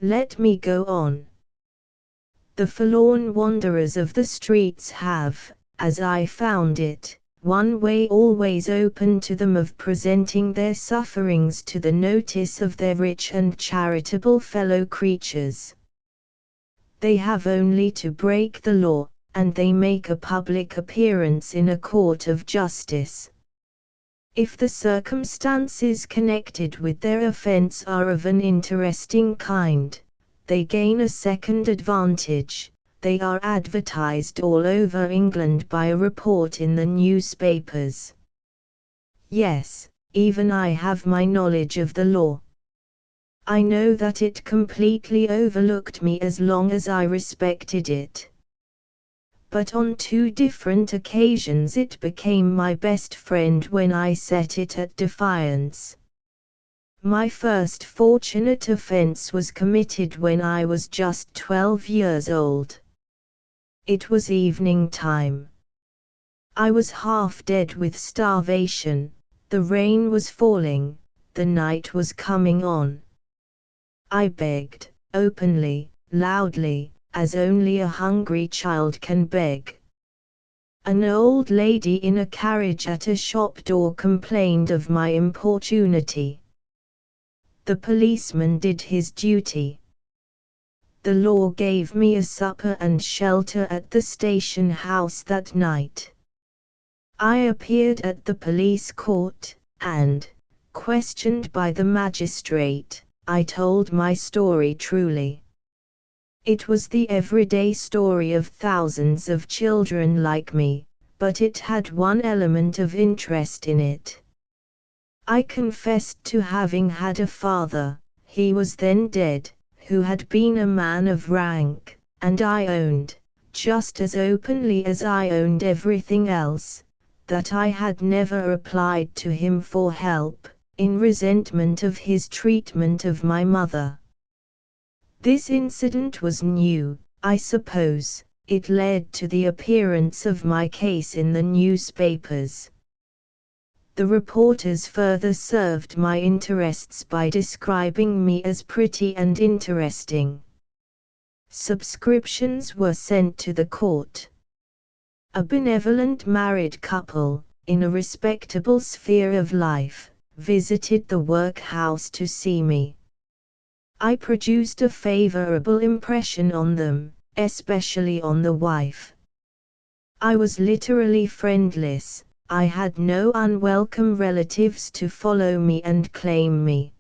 Let me go on. The forlorn wanderers of the streets have, as I found it, one way always open to them of presenting their sufferings to the notice of their rich and charitable fellow creatures. They have only to break the law, and they make a public appearance in a court of justice. If the circumstances connected with their offense are of an interesting kind, they gain a second advantage. They are advertised all over England by a report in the newspapers. Yes, even I have my knowledge of the law. I know that it completely overlooked me as long as I respected it. But on 2 different occasions it became my best friend when I set it at defiance. My first fortunate offense was committed when I was just 12 years old. It was evening time. I was half dead with starvation, the rain was falling, the night was coming on. I begged, openly, loudly, as only a hungry child can beg. An old lady in a carriage at a shop door complained of my importunity. The policeman did his duty. The law gave me a supper and shelter at the station house that night. I appeared at the police court, and, questioned by the magistrate, I told my story truly. It was the everyday story of thousands of children like me, but it had one element of interest in it. I confessed to having had a father, he was then dead, who had been a man of rank, and I owned, just as openly as I owned everything else, that I had never applied to him for help, in resentment of his treatment of my mother. This incident was new, I suppose. It led to the appearance of my case in the newspapers. The reporters further served my interests by describing me as pretty and interesting. Subscriptions were sent to the court. A benevolent married couple, in a respectable sphere of life, visited the workhouse to see me. I produced a favorable impression on them, especially on the wife. I was literally friendless. I had no unwelcome relatives to follow me and claim me.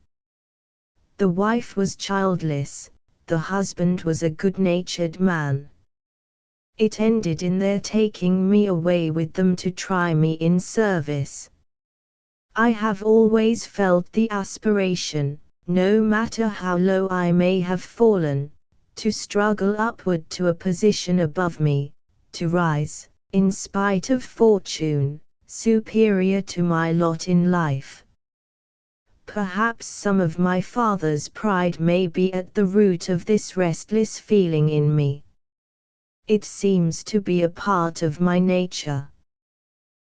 The wife was childless, the husband was a good-natured man. It ended in their taking me away with them to try me in service. I have always felt the aspiration, no matter how low I may have fallen, to struggle upward to a position above me, to rise, in spite of fortune, superior to my lot in life. Perhaps some of my father's pride may be at the root of this restless feeling in me. It seems to be a part of my nature.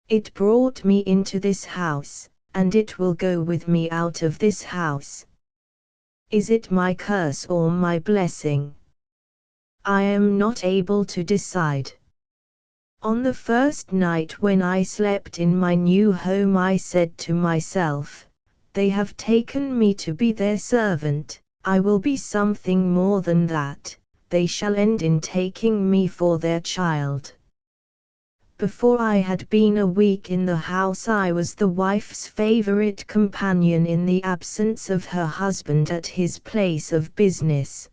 It brought me into this house, and it will go with me out of this house. Is it my curse or my blessing? I am not able to decide. On the first night when I slept in my new home I said to myself, they have taken me to be their servant, I will be something more than that, they shall end in taking me for their child. Before I had been a week in the house I was the wife's favorite companion in the absence of her husband at his place of business.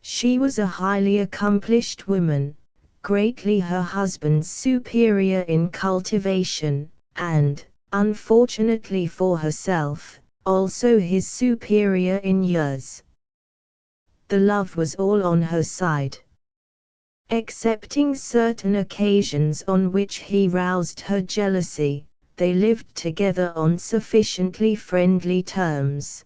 She was a highly accomplished woman, greatly her husband's superior in cultivation, and, unfortunately for herself, also his superior in years. The love was all on her side. Excepting certain occasions on which he roused her jealousy, they lived together on sufficiently friendly terms.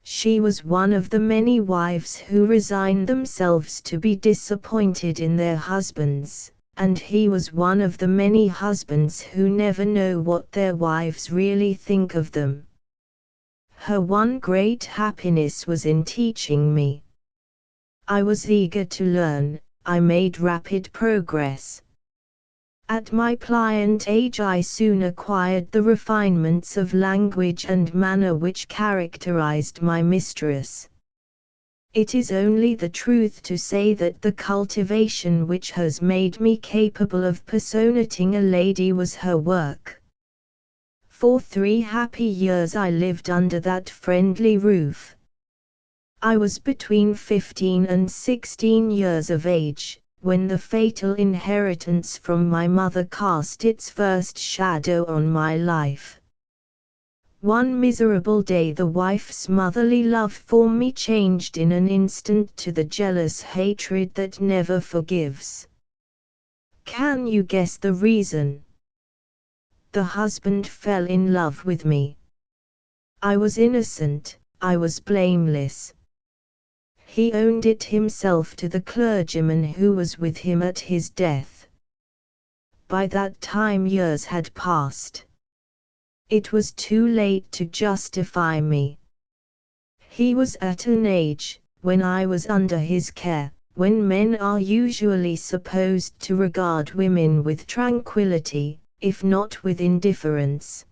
She was one of the many wives who resign themselves to be disappointed in their husbands, and he was one of the many husbands who never know what their wives really think of them. Her one great happiness was in teaching me. I was eager to learn, I made rapid progress. At my pliant age I soon acquired the refinements of language and manner which characterized my mistress. It is only the truth to say that the cultivation which has made me capable of personating a lady was her work. For 3 happy years I lived under that friendly roof. I was between 15 and 16 years of age, when the fatal inheritance from my mother cast its first shadow on my life. One miserable day the wife's motherly love for me changed in an instant to the jealous hatred that never forgives. Can you guess the reason? The husband fell in love with me. I was innocent, I was blameless. He owned it himself to the clergyman who was with him at his death. By that time years had passed. It was too late to justify me. He was at an age, when I was under his care, when men are usually supposed to regard women with tranquility, if not with indifference.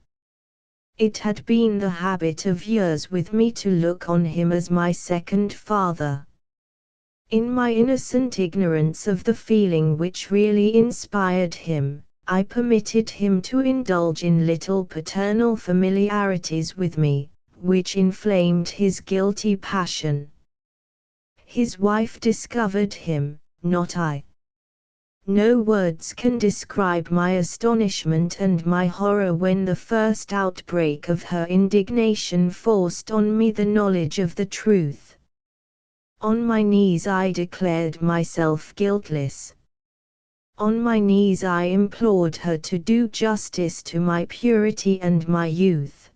It had been the habit of years with me to look on him as my second father. In my innocent ignorance of the feeling which really inspired him, I permitted him to indulge in little paternal familiarities with me, which inflamed his guilty passion. His wife discovered him, not I. No words can describe my astonishment and my horror when the first outbreak of her indignation forced on me the knowledge of the truth. On my knees I declared myself guiltless. On my knees I implored her to do justice to my purity and my youth.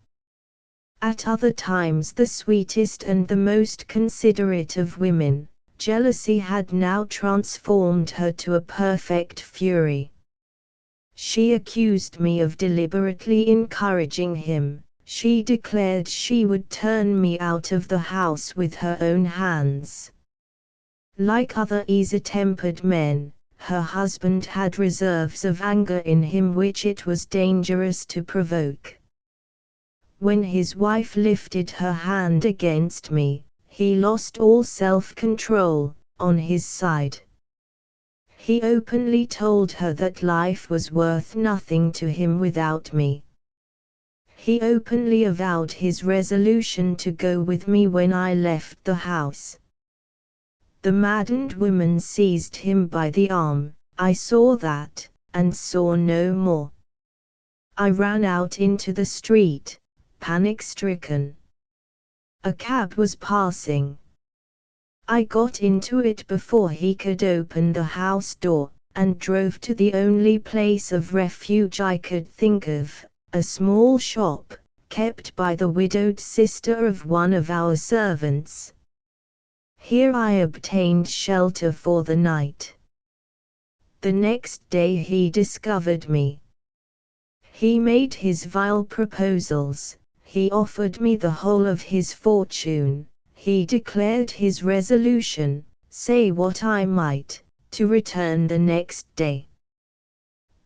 At other times the sweetest and the most considerate of women, jealousy had now transformed her to a perfect fury. She accused me of deliberately encouraging him. She declared she would turn me out of the house with her own hands. Like other easy-tempered men, her husband had reserves of anger in him which it was dangerous to provoke. When his wife lifted her hand against me, he lost all self-control, on his side. He openly told her that life was worth nothing to him without me. He openly avowed his resolution to go with me when I left the house. The maddened woman seized him by the arm. I saw that, and saw no more. I ran out into the street, panic-stricken. A cab was passing. I got into it before he could open the house door, and drove to the only place of refuge I could think of, a small shop, kept by the widowed sister of one of our servants. Here I obtained shelter for the night. The next day he discovered me. He made his vile proposals. He offered me the whole of his fortune. He declared his resolution, say what I might, to return the next day.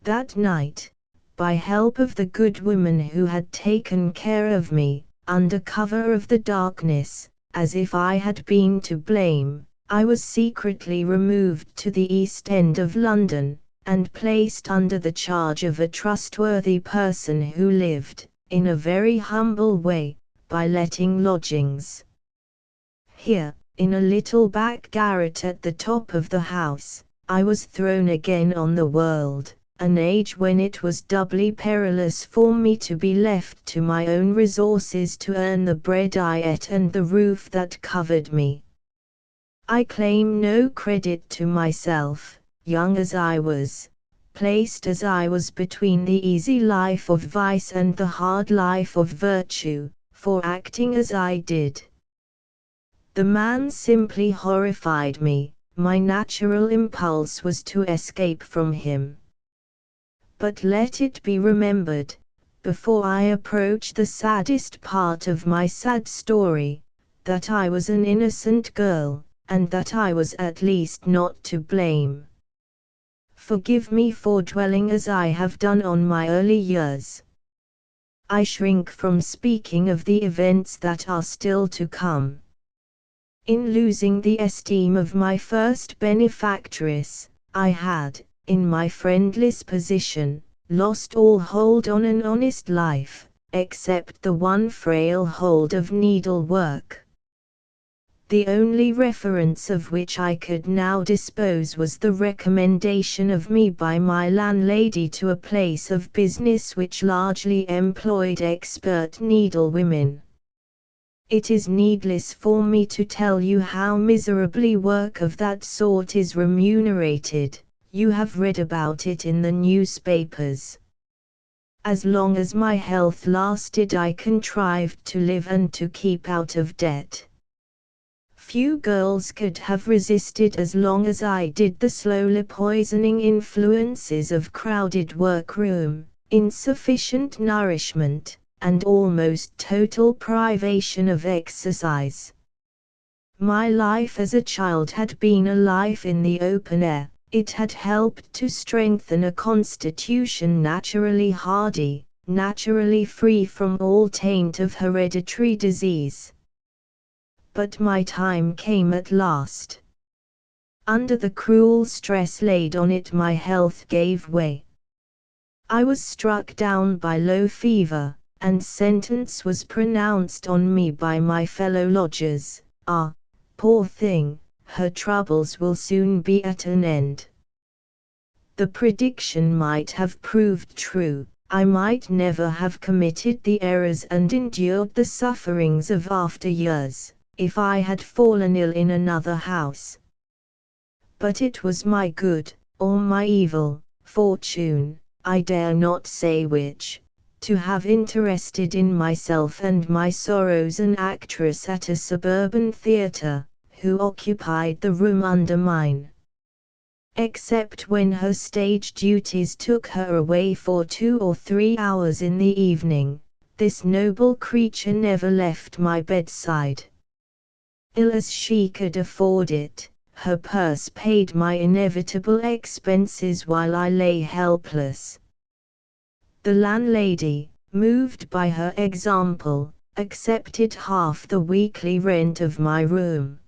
That night, by help of the good woman who had taken care of me, under cover of the darkness, as if I had been to blame, I was secretly removed to the East End of London, and placed under the charge of a trustworthy person who lived, in a very humble way, by letting lodgings. Here, in a little back garret at the top of the house, I was thrown again on the world, an age when it was doubly perilous for me to be left to my own resources to earn the bread I ate and the roof that covered me. I claim no credit to myself, young as I was, placed as I was between the easy life of vice and the hard life of virtue, for acting as I did. The man simply horrified me. My natural impulse was to escape from him. But let it be remembered, before I approach the saddest part of my sad story, that I was an innocent girl, and that I was at least not to blame. Forgive me for dwelling as I have done on my early years. I shrink from speaking of the events that are still to come. In losing the esteem of my first benefactress, I had, in my friendless position, lost all hold on an honest life, except the one frail hold of needlework. The only reference of which I could now dispose was the recommendation of me by my landlady to a place of business which largely employed expert needlewomen. It is needless for me to tell you how miserably work of that sort is remunerated. You have read about it in the newspapers. As long as my health lasted, I contrived to live and to keep out of debt. Few girls could have resisted as long as I did the slowly poisoning influences of crowded workroom, insufficient nourishment, and almost total privation of exercise. My life as a child had been a life in the open air. It had helped to strengthen a constitution naturally hardy, naturally free from all taint of hereditary disease. But my time came at last. Under the cruel stress laid on it, my health gave way. I was struck down by low fever, and sentence was pronounced on me by my fellow lodgers: "Ah, poor thing, her troubles will soon be at an end." The prediction might have proved true. I might never have committed the errors and endured the sufferings of after years, if I had fallen ill in another house. But it was my good, or my evil, fortune, I dare not say which, to have interested in myself and my sorrows an actress at a suburban theatre, who occupied the room under mine. Except when her stage duties took her away for 2 or 3 hours in the evening, this noble creature never left my bedside. Ill as she could afford it, her purse paid my inevitable expenses while I lay helpless. The landlady, moved by her example, accepted half the weekly rent of my room.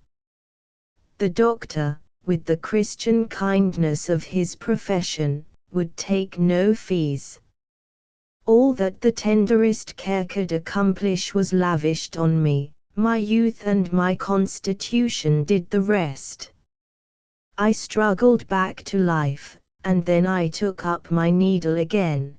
The doctor, with the Christian kindness of his profession, would take no fees. All that the tenderest care could accomplish was lavished on me. My youth and my constitution did the rest. I struggled back to life, and then I took up my needle again.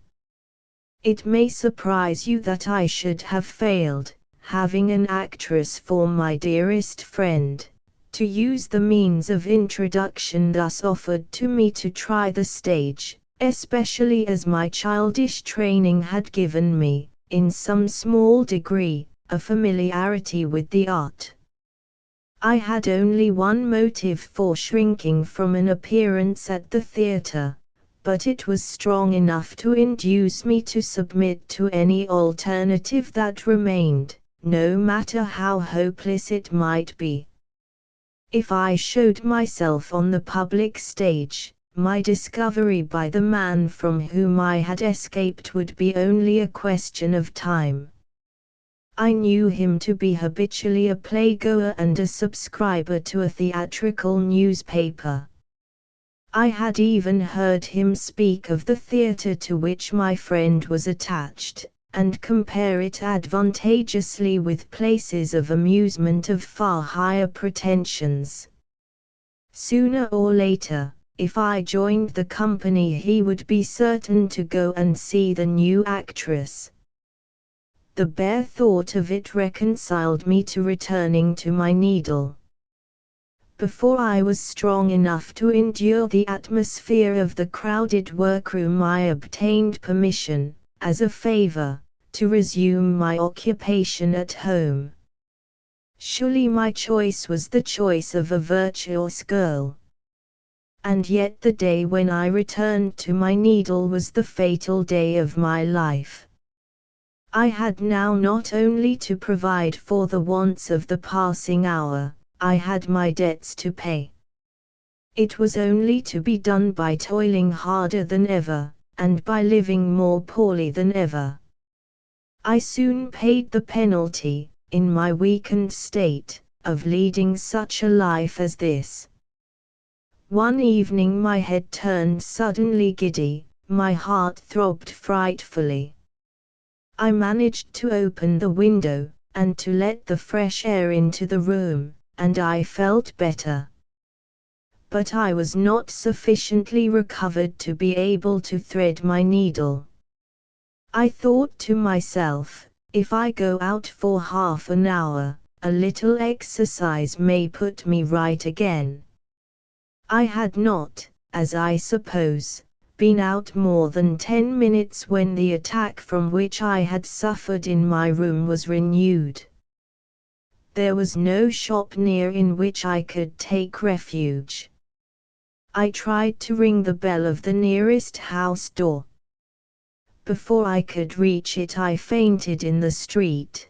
It may surprise you that I should have failed, having an actress for my dearest friend, to use the means of introduction thus offered to me to try the stage, especially as my childish training had given me, in some small degree, a familiarity with the art. I had only one motive for shrinking from an appearance at the theatre, but it was strong enough to induce me to submit to any alternative that remained, no matter how hopeless it might be. If I showed myself on the public stage, my discovery by the man from whom I had escaped would be only a question of time. I knew him to be habitually a playgoer and a subscriber to a theatrical newspaper. I had even heard him speak of the theatre to which my friend was attached, and compare it advantageously with places of amusement of far higher pretensions. Sooner or later, if I joined the company, he would be certain to go and see the new actress. The bare thought of it reconciled me to returning to my needle. Before I was strong enough to endure the atmosphere of the crowded workroom, I obtained permission, as a favor, to resume my occupation at home. Surely my choice was the choice of a virtuous girl. And yet the day when I returned to my needle was the fatal day of my life. I had now not only to provide for the wants of the passing hour, I had my debts to pay. It was only to be done by toiling harder than ever, and by living more poorly than ever. I soon paid the penalty, in my weakened state, of leading such a life as this. One evening my head turned suddenly giddy, my heart throbbed frightfully. I managed to open the window, and to let the fresh air into the room, and I felt better. But I was not sufficiently recovered to be able to thread my needle. I thought to myself, if I go out for half an hour, a little exercise may put me right again. I had not, as I suppose, been out more than 10 minutes when the attack from which I had suffered in my room was renewed. There was no shop near in which I could take refuge. I tried to ring the bell of the nearest house door. Before I could reach it I fainted in the street.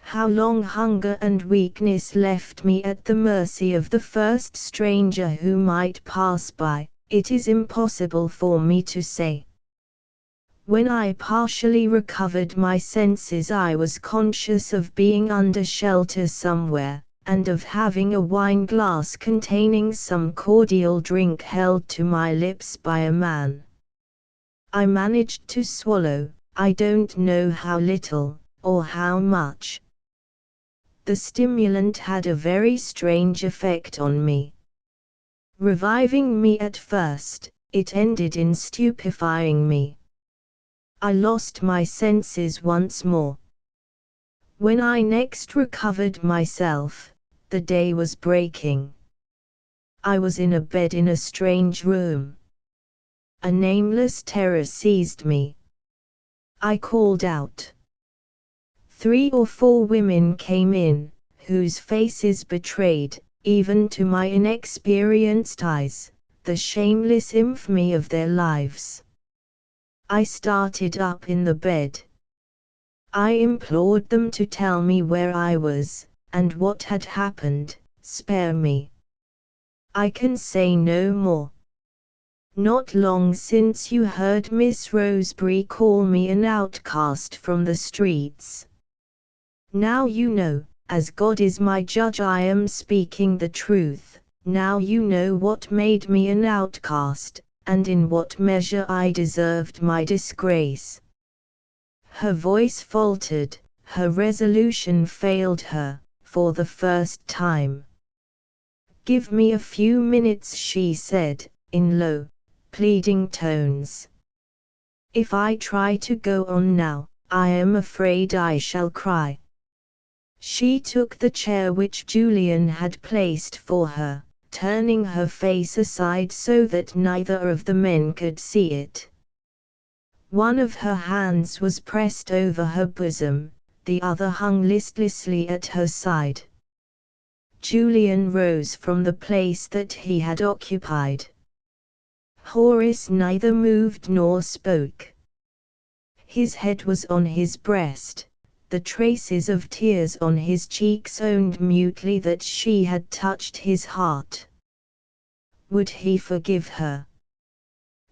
How long hunger and weakness left me at the mercy of the first stranger who might pass by, it is impossible for me to say. When I partially recovered my senses I was conscious of being under shelter somewhere, and of having a wine glass containing some cordial drink held to my lips by a man. I managed to swallow, I don't know how little, or how much. The stimulant had a very strange effect on me. Reviving me at first, it ended in stupefying me. I lost my senses once more. When I next recovered myself, the day was breaking. I was in a bed in a strange room. A nameless terror seized me. I called out. 3 or 4 women came in, whose faces betrayed, even to my inexperienced eyes, the shameless infamy of their lives. I started up in the bed. I implored them to tell me where I was, and what had happened. Spare me. I can say no more. Not long since you heard Miss Roseberry call me an outcast from the streets. Now you know, as God is my judge I am speaking the truth, now you know what made me an outcast, and in what measure I deserved my disgrace. Her voice faltered, her resolution failed her, for the first time. Give me a few minutes, she said, in low, pleading tones. If I try to go on now, I am afraid I shall cry. She took the chair which Julian had placed for her, turning her face aside so that neither of the men could see it. One of her hands was pressed over her bosom, the other hung listlessly at her side. Julian rose from the place that he had occupied. Horace neither moved nor spoke. His head was on his breast. The traces of tears on his cheeks owned mutely that she had touched his heart. Would he forgive her?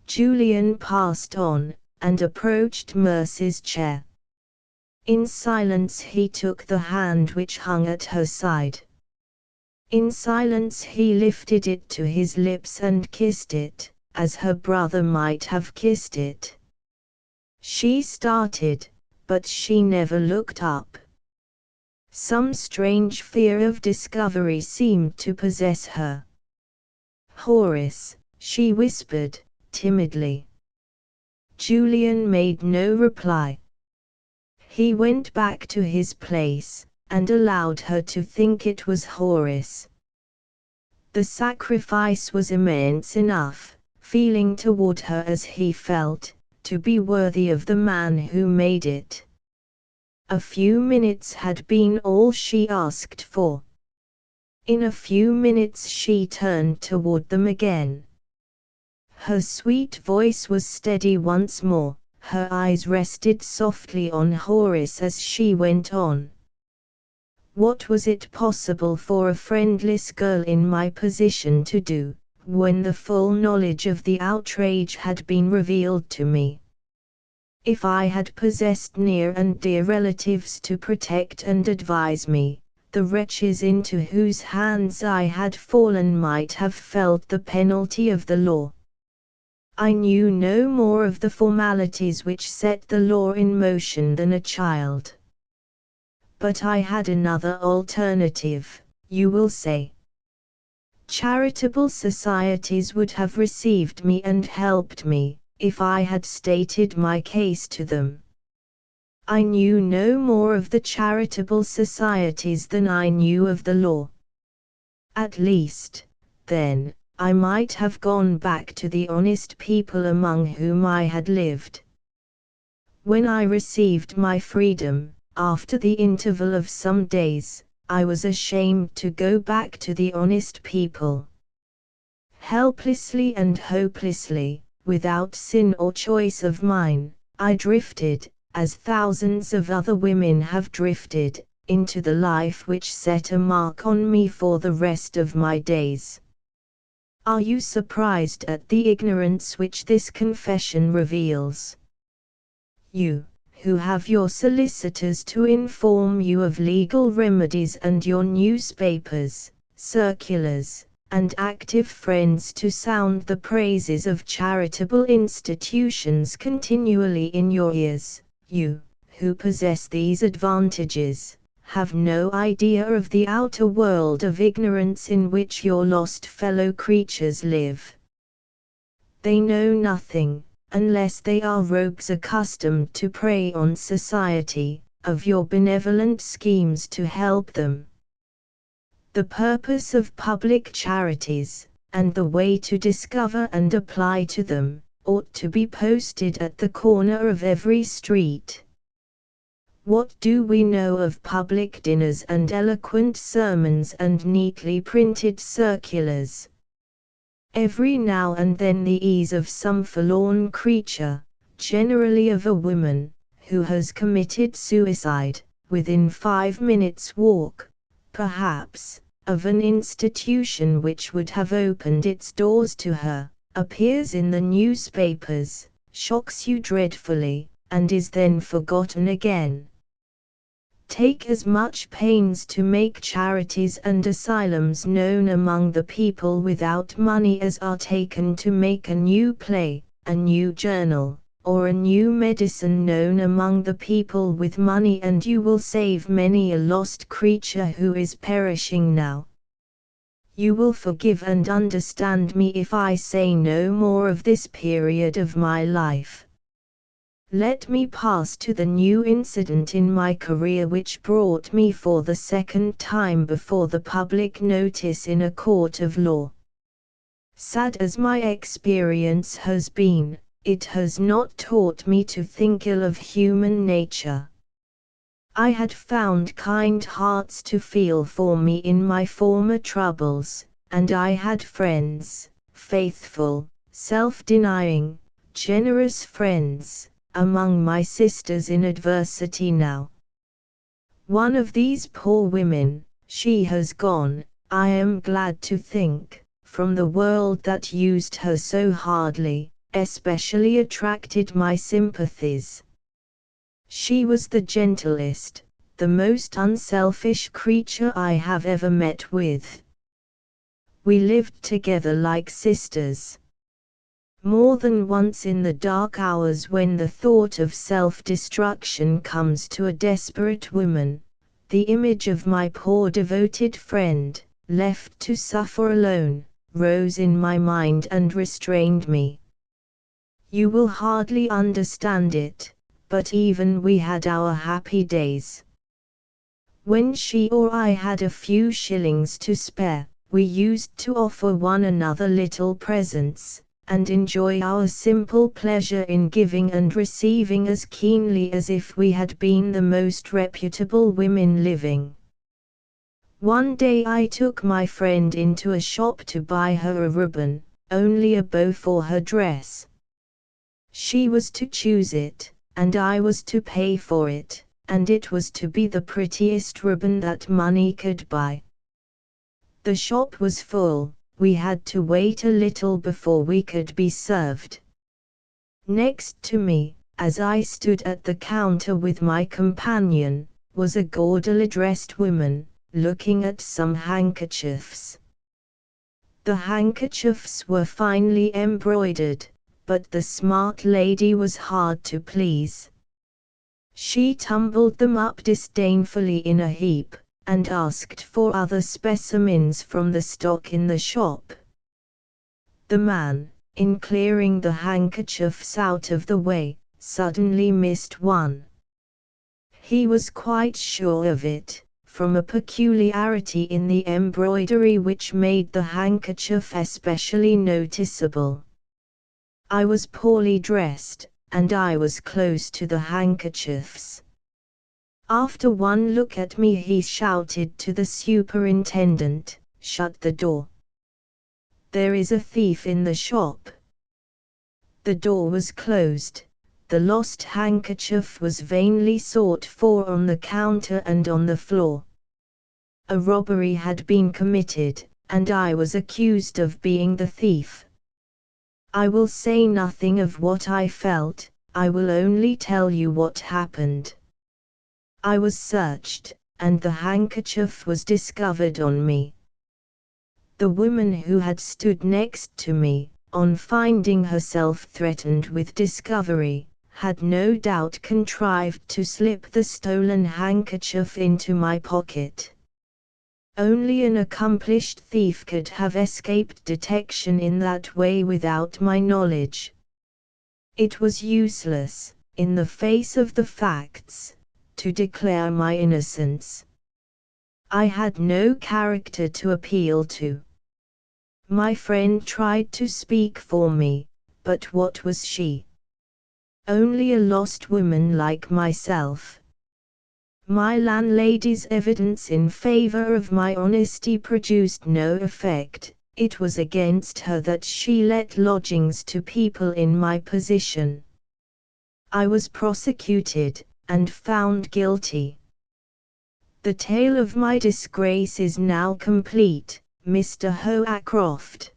Julian passed on, and approached Mercy's chair. In silence he took the hand which hung at her side. In silence he lifted it to his lips and kissed it, as her brother might have kissed it. She started, but she never looked up. Some strange fear of discovery seemed to possess her. Horace, she whispered, timidly. Julian made no reply. He went back to his place, and allowed her to think it was Horace. The sacrifice was immense enough, feeling toward her as he felt, to be worthy of the man who made it. A few minutes had been all she asked for. In a few minutes she turned toward them again. Her sweet voice was steady once more, Her eyes rested softly on Horace as she went on. What was it possible for a friendless girl in my position to do, when the full knowledge of the outrage had been revealed to me? If I had possessed near and dear relatives to protect and advise me, the wretches into whose hands I had fallen might have felt the penalty of the law. I knew no more of the formalities which set the law in motion than a child. But I had another alternative, you will say. Charitable societies would have received me and helped me, if I had stated my case to them. I knew no more of the charitable societies than I knew of the law. At least, then, I might have gone back to the honest people among whom I had lived. When I received my freedom, after the interval of some days, I was ashamed to go back to the honest people. Helplessly and hopelessly, without sin or choice of mine, I drifted, as thousands of other women have drifted, into the life which set a mark on me for the rest of my days. Are you surprised at the ignorance which this confession reveals? You, who have your solicitors to inform you of legal remedies and your newspapers, circulars, and active friends to sound the praises of charitable institutions continually in your ears, you, who possess these advantages, have no idea of the outer world of ignorance in which your lost fellow creatures live. They know nothing, unless they are rogues accustomed to prey on society, of your benevolent schemes to help them. The purpose of public charities, and the way to discover and apply to them, ought to be posted at the corner of every street. What do we know of public dinners and eloquent sermons and neatly printed circulars? Every now and then the ease of some forlorn creature, generally of a woman, who has committed suicide, within 5 minutes' walk, perhaps, of an institution which would have opened its doors to her, appears in the newspapers, shocks you dreadfully, and is then forgotten again. Take as much pains to make charities and asylums known among the people without money as are taken to make a new play, a new journal, or a new medicine known among the people with money, and you will save many a lost creature who is perishing now. You will forgive and understand me if I say no more of this period of my life. Let me pass to the new incident in my career which brought me for the second time before the public notice in a court of law. Sad as my experience has been, it has not taught me to think ill of human nature. I had found kind hearts to feel for me in my former troubles, and I had friends, faithful, self-denying, generous friends, among my sisters in adversity now. One of these poor women, she has gone, I am glad to think, from the world that used her so hardly, especially attracted my sympathies. She was the gentlest, the most unselfish creature I have ever met with. We lived together like sisters. More than once in the dark hours when the thought of self-destruction comes to a desperate woman, the image of my poor devoted friend, left to suffer alone, rose in my mind and restrained me. You will hardly understand it, but even we had our happy days. When she or I had a few shillings to spare, we used to offer one another little presents, and enjoy our simple pleasure in giving and receiving as keenly as if we had been the most reputable women living. One day I took my friend into a shop to buy her a ribbon, only a bow for her dress. She was to choose it, and I was to pay for it, and it was to be the prettiest ribbon that money could buy. The shop was full. We had to wait a little before we could be served. Next to me, as I stood at the counter with my companion, was a gaudily dressed woman, looking at some handkerchiefs. The handkerchiefs were finely embroidered, but the smart lady was hard to please. She tumbled them up disdainfully in a heap, and asked for other specimens from the stock in the shop. The man, in clearing the handkerchiefs out of the way, suddenly missed one. He was quite sure of it, from a peculiarity in the embroidery which made the handkerchief especially noticeable. I was poorly dressed, and I was close to the handkerchiefs. After one look at me, he shouted to the superintendent, "Shut the door. There is a thief in the shop." The door was closed. The lost handkerchief was vainly sought for on the counter and on the floor. A robbery had been committed, and I was accused of being the thief. I will say nothing of what I felt, I will only tell you what happened. I was searched, and the handkerchief was discovered on me. The woman who had stood next to me, on finding herself threatened with discovery, had no doubt contrived to slip the stolen handkerchief into my pocket. Only an accomplished thief could have escaped detection in that way without my knowledge. It was useless, in the face of the facts, to declare my innocence. I had no character to appeal to. My friend tried to speak for me, but what was she? Only a lost woman like myself. My landlady's evidence in favor of my honesty produced no effect. It was against her that she let lodgings to people in my position. I was prosecuted, and found guilty. The tale of my disgrace is now complete, Mr. Hoacroft.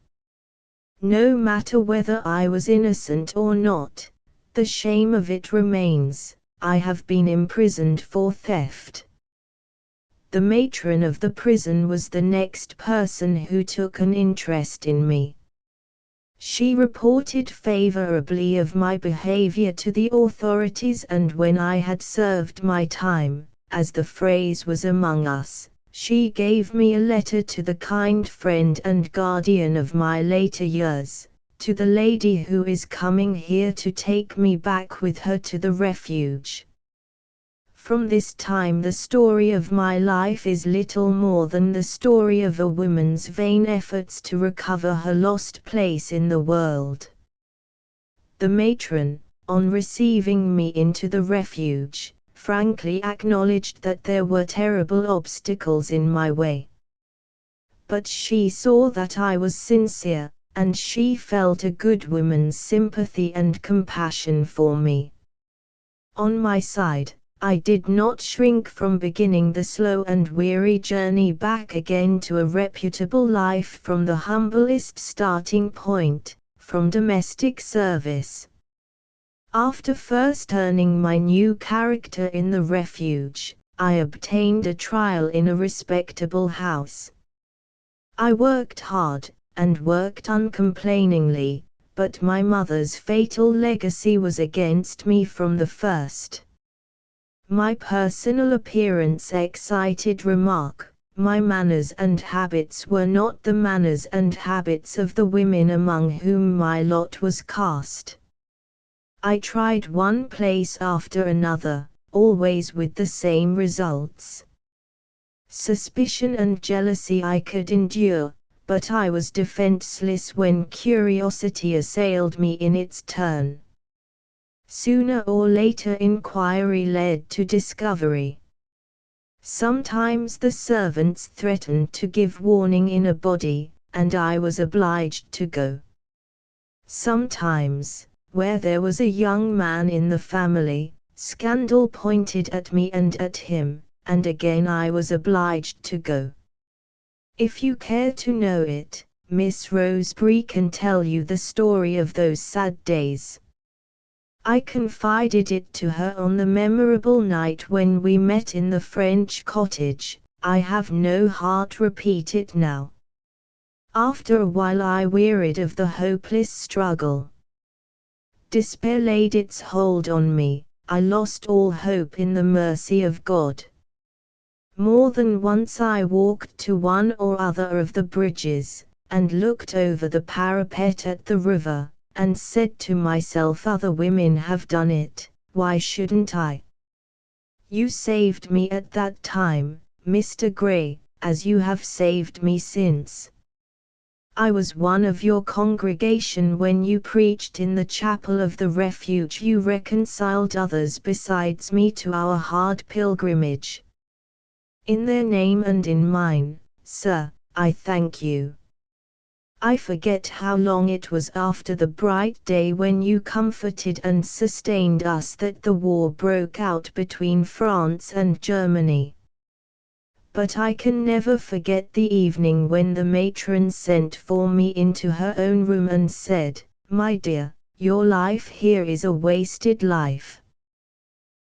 No matter whether I was innocent or not, the shame of it remains. I have been imprisoned for theft. The matron of the prison was the next person who took an interest in me. She reported favorably of my behavior to the authorities, and when I had served my time, as the phrase was among us, she gave me a letter to the kind friend and guardian of my later years, to the lady who is coming here to take me back with her to the refuge. From this time the story of my life is little more than the story of a woman's vain efforts to recover her lost place in the world. The matron, on receiving me into the refuge, frankly acknowledged that there were terrible obstacles in my way. But she saw that I was sincere, and she felt a good woman's sympathy and compassion for me. On my side, I did not shrink from beginning the slow and weary journey back again to a reputable life from the humblest starting point, from domestic service. After first earning my new character in the refuge, I obtained a trial in a respectable house. I worked hard, and worked uncomplainingly, but my mother's fatal legacy was against me from the first. My personal appearance excited remark. My manners and habits were not the manners and habits of the women among whom my lot was cast. I tried one place after another, always with the same results. Suspicion and jealousy I could endure, but I was defenseless when curiosity assailed me in its turn. Sooner or later inquiry led to discovery. Sometimes the servants threatened to give warning in a body, and I was obliged to go. Sometimes, where there was a young man in the family, scandal pointed at me and at him, and again I was obliged to go. If you care to know it, Miss Rosebery can tell you the story of those sad days. I confided it to her on the memorable night when we met in the French cottage. I have no heart repeat it now. After a while I wearied of the hopeless struggle. Despair laid its hold on me. I lost all hope in the mercy of God. More than once I walked to one or other of the bridges, and looked over the parapet at the river, and said to myself, other women have done it, why shouldn't I? You saved me at that time, Mr. Gray, as you have saved me since. I was one of your congregation when you preached in the chapel of the Refuge. You reconciled others besides me to our hard pilgrimage. In their name and in mine, sir, I thank you. I forget how long it was after the bright day when you comforted and sustained us that the war broke out between France and Germany. But I can never forget the evening when the matron sent for me into her own room and said, "My dear, your life here is a wasted life.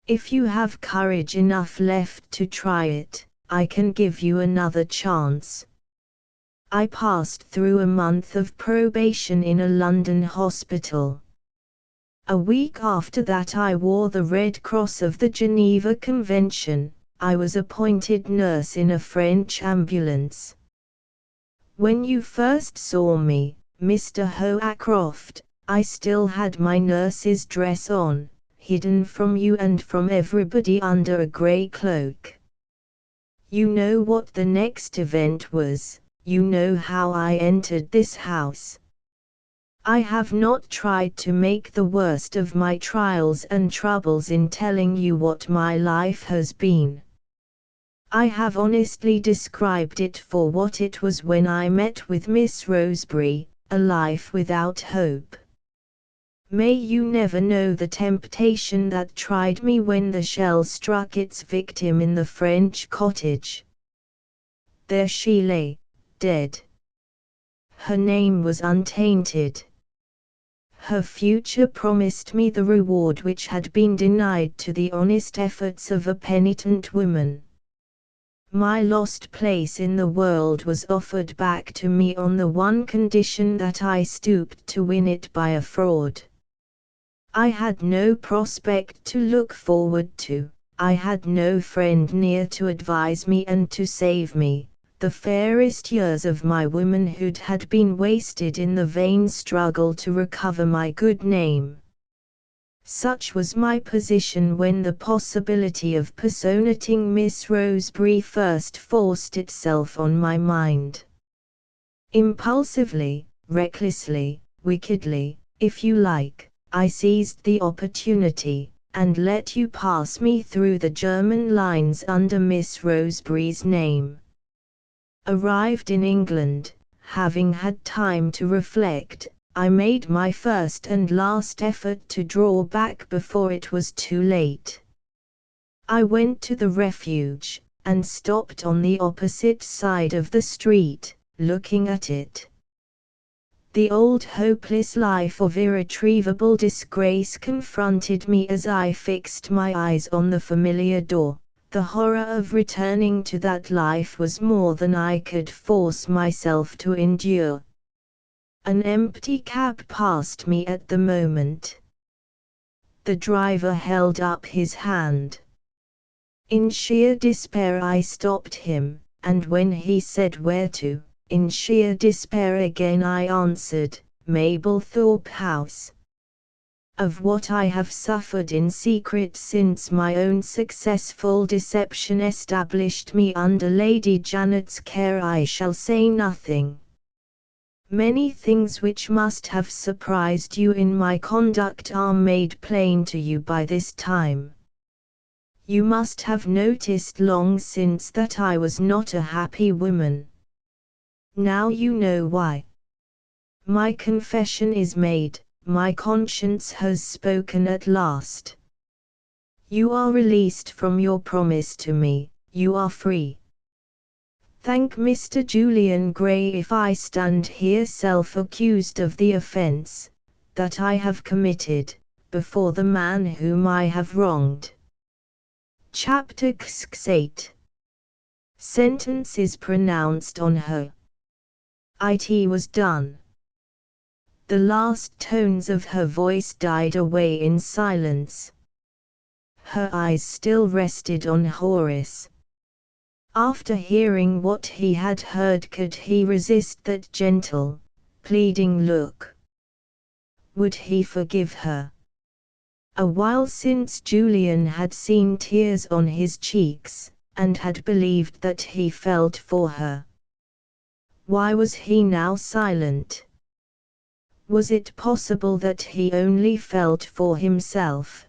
If you have courage enough left to try it, I can give you another chance." I passed through a month of probation in a London hospital. A week after that I wore the Red Cross of the Geneva Convention. I was appointed nurse in a French ambulance. When you first saw me, Mr. Hoacroft, I still had my nurse's dress on, hidden from you and from everybody under a grey cloak. You know what the next event was. You know how I entered this house. I have not tried to make the worst of my trials and troubles in telling you what my life has been. I have honestly described it for what it was when I met with Miss Rosebery, a life without hope. May you never know the temptation that tried me when the shell struck its victim in the French cottage. There she lay, dead. Her name was untainted. Her future promised me the reward which had been denied to the honest efforts of a penitent woman. My lost place in the world was offered back to me on the one condition that I stooped to win it by a fraud. I had no prospect to look forward to, I had no friend near to advise me and to save me. The fairest years of my womanhood had been wasted in the vain struggle to recover my good name. Such was my position when the possibility of personating Miss Rosebery first forced itself on my mind. Impulsively, recklessly, wickedly, if you like, I seized the opportunity, and let you pass me through the German lines under Miss Rosebery's name. Arrived in England, having had time to reflect, I made my first and last effort to draw back before it was too late. I went to the Refuge, and stopped on the opposite side of the street, looking at it. The old hopeless life of irretrievable disgrace confronted me as I fixed my eyes on the familiar door. The horror of returning to that life was more than I could force myself to endure. An empty cab passed me at the moment. The driver held up his hand. In sheer despair I stopped him, and when he said where to, in sheer despair again I answered, Mablethorpe House. Of what I have suffered in secret since my own successful deception established me under Lady Janet's care I shall say nothing. Many things which must have surprised you in my conduct are made plain to you by this time. You must have noticed long since that I was not a happy woman. Now you know why. My confession is made, my conscience has spoken at last. You are released from your promise to me, you are free. Thank Mr. Julian Gray if I stand here self-accused of the offense that I have committed before the man whom I have wronged. Chapter 8. Sentence is pronounced on her. It was done. The last tones of her voice died away in silence. Her eyes still rested on Horace. After hearing what he had heard, could he resist that gentle, pleading look? Would he forgive her? A while since Julian had seen tears on his cheeks, and had believed that he felt for her. Why was he now silent? Was it possible that he only felt for himself?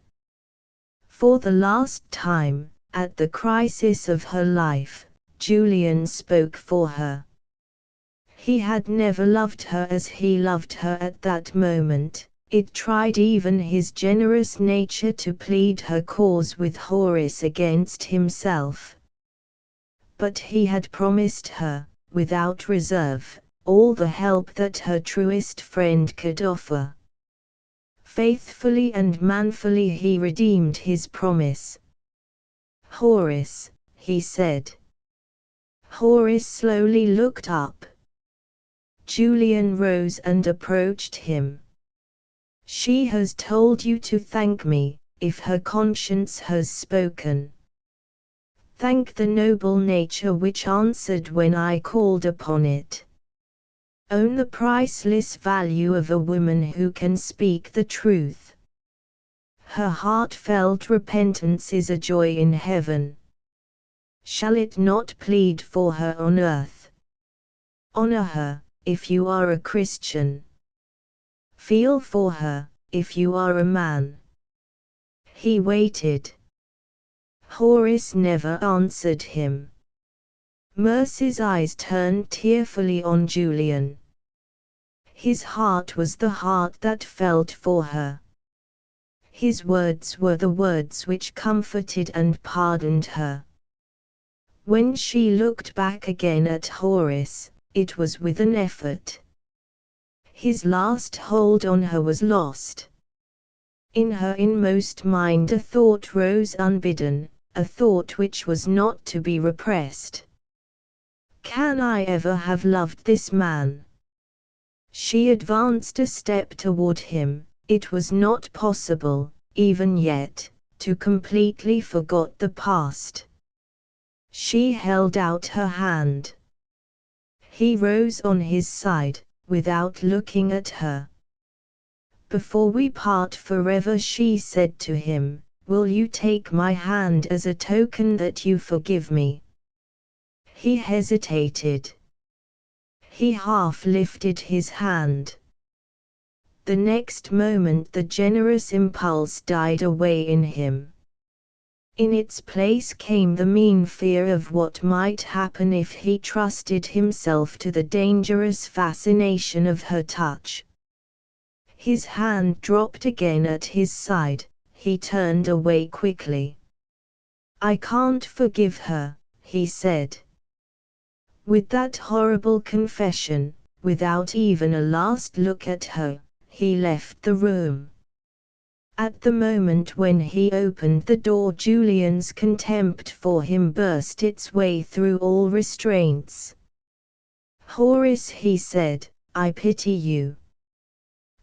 For the last time, at the crisis of her life, Julian spoke for her. He had never loved her as he loved her at that moment. It tried even his generous nature to plead her cause with Horace against himself. But he had promised her, without reserve, all the help that her truest friend could offer. Faithfully and manfully he redeemed his promise. "Horace," he said. Horace slowly looked up. Julian rose and approached him. "She has told you to thank me, if her conscience has spoken. Thank the noble nature which answered when I called upon it. Own the priceless value of a woman who can speak the truth. Her heartfelt repentance is a joy in heaven. Shall it not plead for her on earth? Honor her, if you are a Christian. Feel for her, if you are a man." He waited. Horace never answered him. Mercy's eyes turned tearfully on Julian. His heart was the heart that felt for her. His words were the words which comforted and pardoned her. When she looked back again at Horace, it was with an effort. His last hold on her was lost. In her inmost mind a thought rose unbidden, a thought which was not to be repressed. "Can I ever have loved this man?" She advanced a step toward him. It was not possible, even yet, to completely forget the past. She held out her hand. He rose on his side, without looking at her. "Before we part forever," she said to him, "will you take my hand as a token that you forgive me?" He hesitated. He half lifted his hand. The next moment the generous impulse died away in him. In its place came the mean fear of what might happen if he trusted himself to the dangerous fascination of her touch. His hand dropped again at his side. He turned away quickly. "I can't forgive her," he said. With that horrible confession, without even a last look at her, he left the room. At the moment when he opened the door, Julian's contempt for him burst its way through all restraints. "Horace," he said, "I pity you."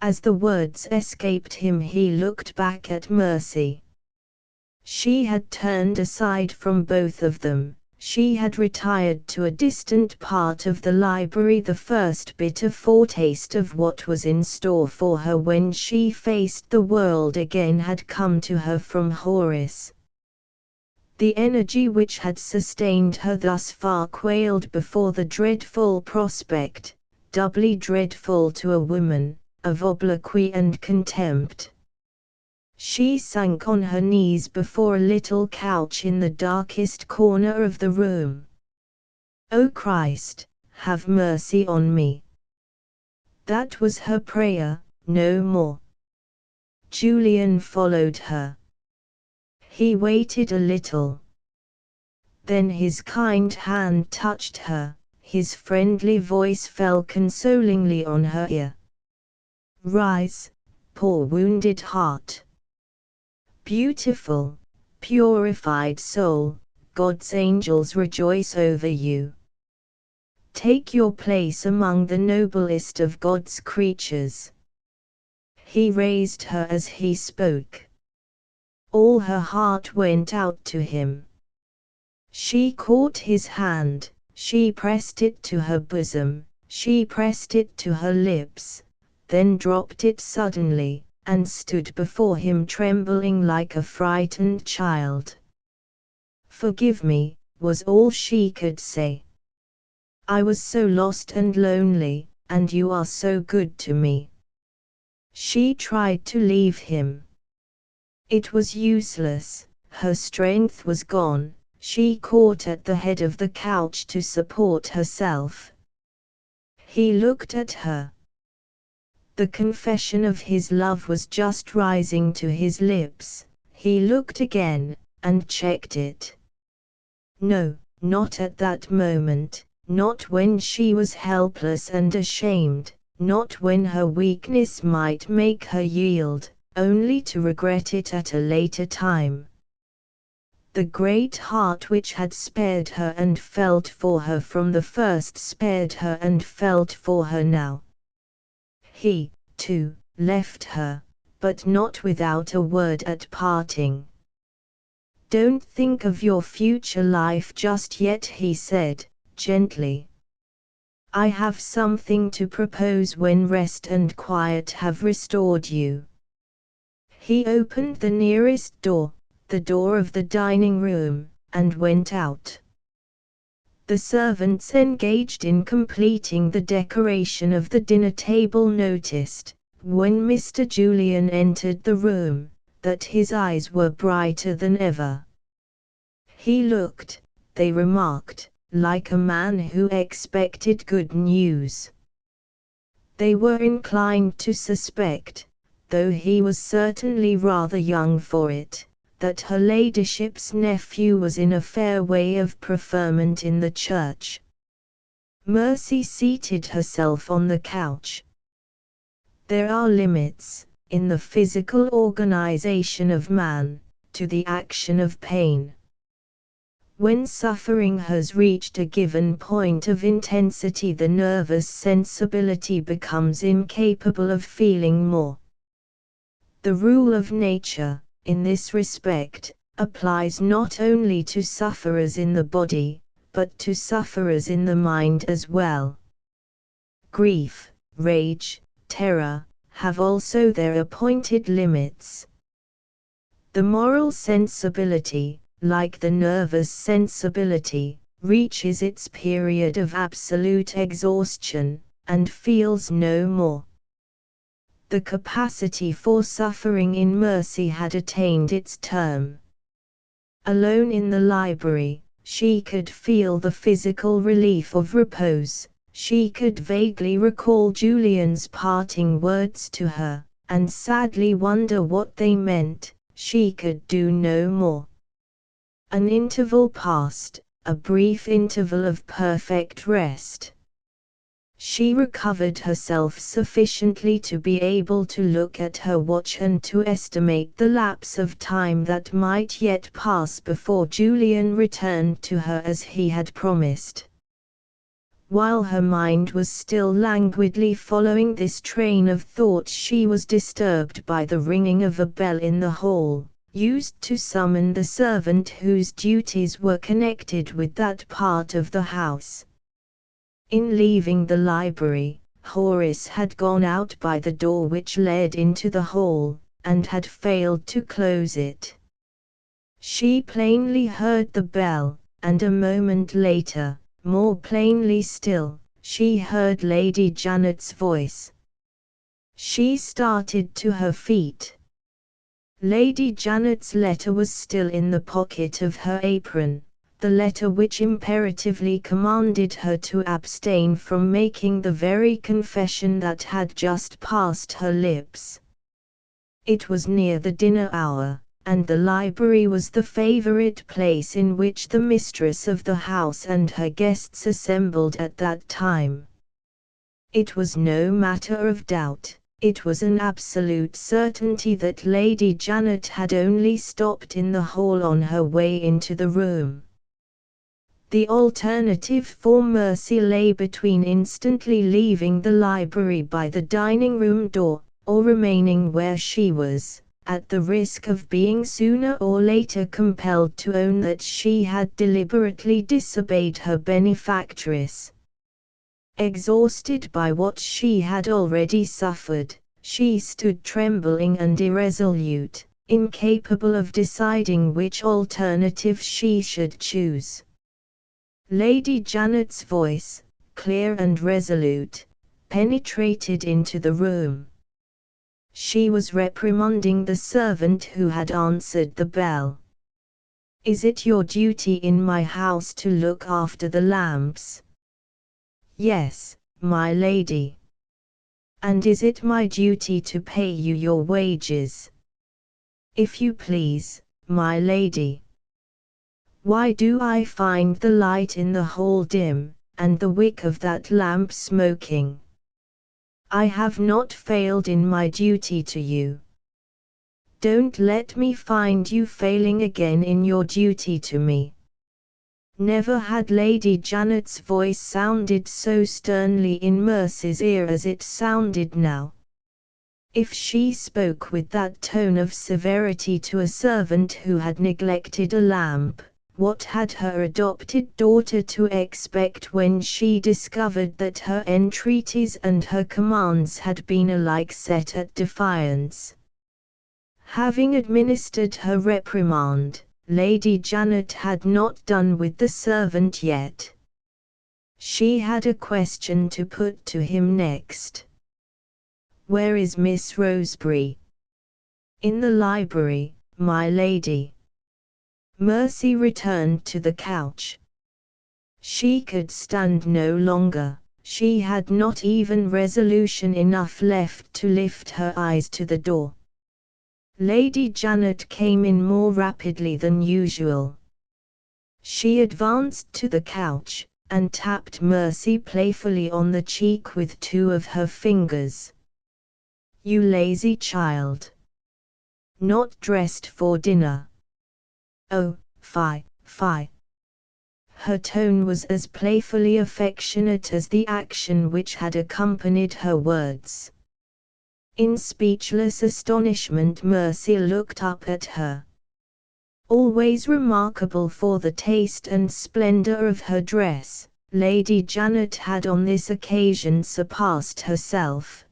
As the words escaped him, he looked back at Mercy. She had turned aside from both of them. She had retired to a distant part of the library. The first bitter foretaste of what was in store for her when she faced the world again had come to her from Horace. The energy which had sustained her thus far quailed before the dreadful prospect, doubly dreadful to a woman, of obloquy and contempt. She sank on her knees before a little couch in the darkest corner of the room. "O Christ, have mercy on me." That was her prayer, no more. Julian followed her. He waited a little. Then his kind hand touched her, his friendly voice fell consolingly on her ear. Rise, poor wounded heart. Beautiful, purified soul, God's angels rejoice over you. Take your place among the noblest of God's creatures. He raised her as he spoke. All her heart went out to him. She caught his hand, she pressed it to her bosom, she pressed it to her lips, then dropped it suddenly, and stood before him trembling like a frightened child. Forgive me, was all she could say. I was so lost and lonely, and you are so good to me. She tried to leave him. It was useless, her strength was gone, she caught at the head of the couch to support herself. He looked at her. The confession of his love was just rising to his lips. He looked again, and checked it. No, not at that moment, not when she was helpless and ashamed, not when her weakness might make her yield, only to regret it at a later time. The great heart which had spared her and felt for her from the first spared her and felt for her now. He, too, left her, but not without a word at parting. Don't think of your future life just yet, he said, gently. I have something to propose when rest and quiet have restored you. He opened the nearest door, the door of the dining room, and went out. The servants engaged in completing the decoration of the dinner table noticed, when Mr. Julian entered the room, that his eyes were brighter than ever. He looked, they remarked, like a man who expected good news. They were inclined to suspect, though he was certainly rather young for it, that her ladyship's nephew was in a fair way of preferment in the church. Mercy seated herself on the couch. There are limits, in the physical organization of man, to the action of pain. When suffering has reached a given point of intensity, the nervous sensibility becomes incapable of feeling more. The rule of nature, in this respect, applies not only to sufferers in the body, but to sufferers in the mind as well. Grief, rage, terror, have also their appointed limits. The moral sensibility, like the nervous sensibility, reaches its period of absolute exhaustion, and feels no more. The capacity for suffering in Mercy had attained its term. Alone in the library, she could feel the physical relief of repose, she could vaguely recall Julian's parting words to her, and sadly wonder what they meant. She could do no more. An interval passed, a brief interval of perfect rest. She recovered herself sufficiently to be able to look at her watch and to estimate the lapse of time that might yet pass before Julian returned to her as he had promised. While her mind was still languidly following this train of thoughts, she was disturbed by the ringing of a bell in the hall, used to summon the servant whose duties were connected with that part of the house. In leaving the library, Horace had gone out by the door which led into the hall, and had failed to close it. She plainly heard the bell, and a moment later, more plainly still, she heard Lady Janet's voice. She started to her feet. Lady Janet's letter was still in the pocket of her apron, the letter which imperatively commanded her to abstain from making the very confession that had just passed her lips. It was near the dinner hour, and the library was the favorite place in which the mistress of the house and her guests assembled at that time. It was no matter of doubt, it was an absolute certainty that Lady Janet had only stopped in the hall on her way into the room. The alternative for Mercy lay between instantly leaving the library by the dining-room door, or remaining where she was, at the risk of being sooner or later compelled to own that she had deliberately disobeyed her benefactress. Exhausted by what she had already suffered, she stood trembling and irresolute, incapable of deciding which alternative she should choose. Lady Janet's voice, clear and resolute, penetrated into the room. She was reprimanding the servant who had answered the bell. "Is it your duty in my house to look after the lamps?" "Yes, my lady." "And is it my duty to pay you your wages?" "If you please, my lady." "Why do I find the light in the hall dim, and the wick of that lamp smoking?" "I have not failed in my duty to you." "Don't let me find you failing again in your duty to me." Never had Lady Janet's voice sounded so sternly in Mercy's ear as it sounded now. If she spoke with that tone of severity to a servant who had neglected a lamp, what had her adopted daughter to expect when she discovered that her entreaties and her commands had been alike set at defiance? Having administered her reprimand, Lady Janet had not done with the servant yet. She had a question to put to him next. "Where is Miss Roseberry?" "In the library, my lady." Mercy returned to the couch. She could stand no longer. She had not even resolution enough left to lift her eyes to the door. Lady Janet came in more rapidly than usual. She advanced to the couch, and tapped Mercy playfully on the cheek with two of her fingers. "You lazy child! Not dressed for dinner? Oh, fie, fie!" Her tone was as playfully affectionate as the action which had accompanied her words. In speechless astonishment Mercy looked up at her. Always remarkable for the taste and splendor of her dress, Lady Janet had on this occasion surpassed herself.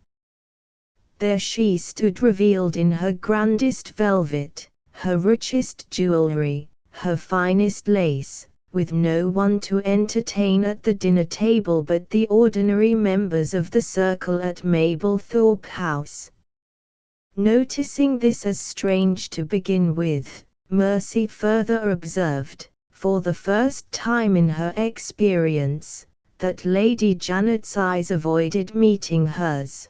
There she stood revealed in her grandest velvet, her richest jewelry, her finest lace, with no one to entertain at the dinner table but the ordinary members of the circle at Mablethorpe House. Noticing this as strange to begin with, Mercy further observed, for the first time in her experience, that Lady Janet's eyes avoided meeting hers.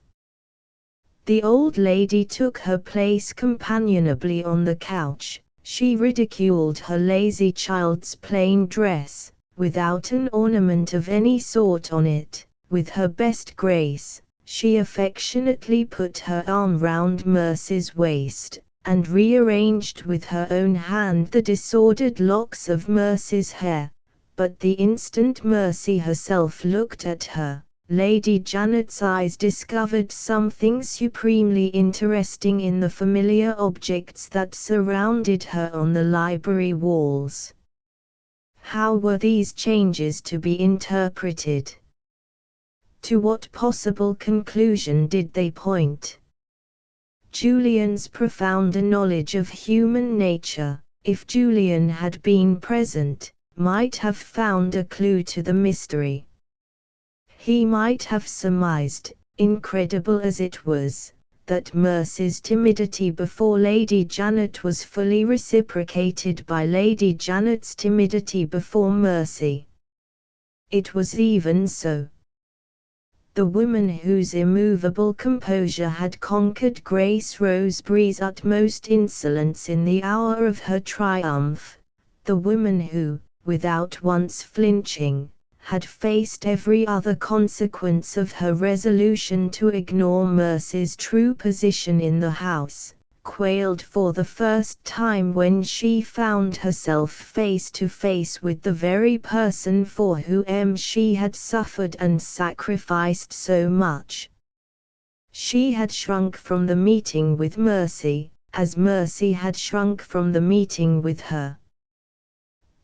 The old lady took her place companionably on the couch. She ridiculed her lazy child's plain dress, without an ornament of any sort on it. With her best grace, she affectionately put her arm round Mercy's waist, and rearranged with her own hand the disordered locks of Mercy's hair. But the instant Mercy herself looked at her, Lady Janet's eyes discovered something supremely interesting in the familiar objects that surrounded her on the library walls. How were these changes to be interpreted? To what possible conclusion did they point? Julian's profounder knowledge of human nature, if Julian had been present, might have found a clue to the mystery. He might have surmised, incredible as it was, that Mercy's timidity before Lady Janet was fully reciprocated by Lady Janet's timidity before Mercy. It was even so. The woman whose immovable composure had conquered Grace Roseberry's utmost insolence in the hour of her triumph, the woman who, without once flinching, had faced every other consequence of her resolution to ignore Mercy's true position in the house, quailed for the first time when she found herself face to face with the very person for whom she had suffered and sacrificed so much. She had shrunk from the meeting with Mercy, as Mercy had shrunk from the meeting with her.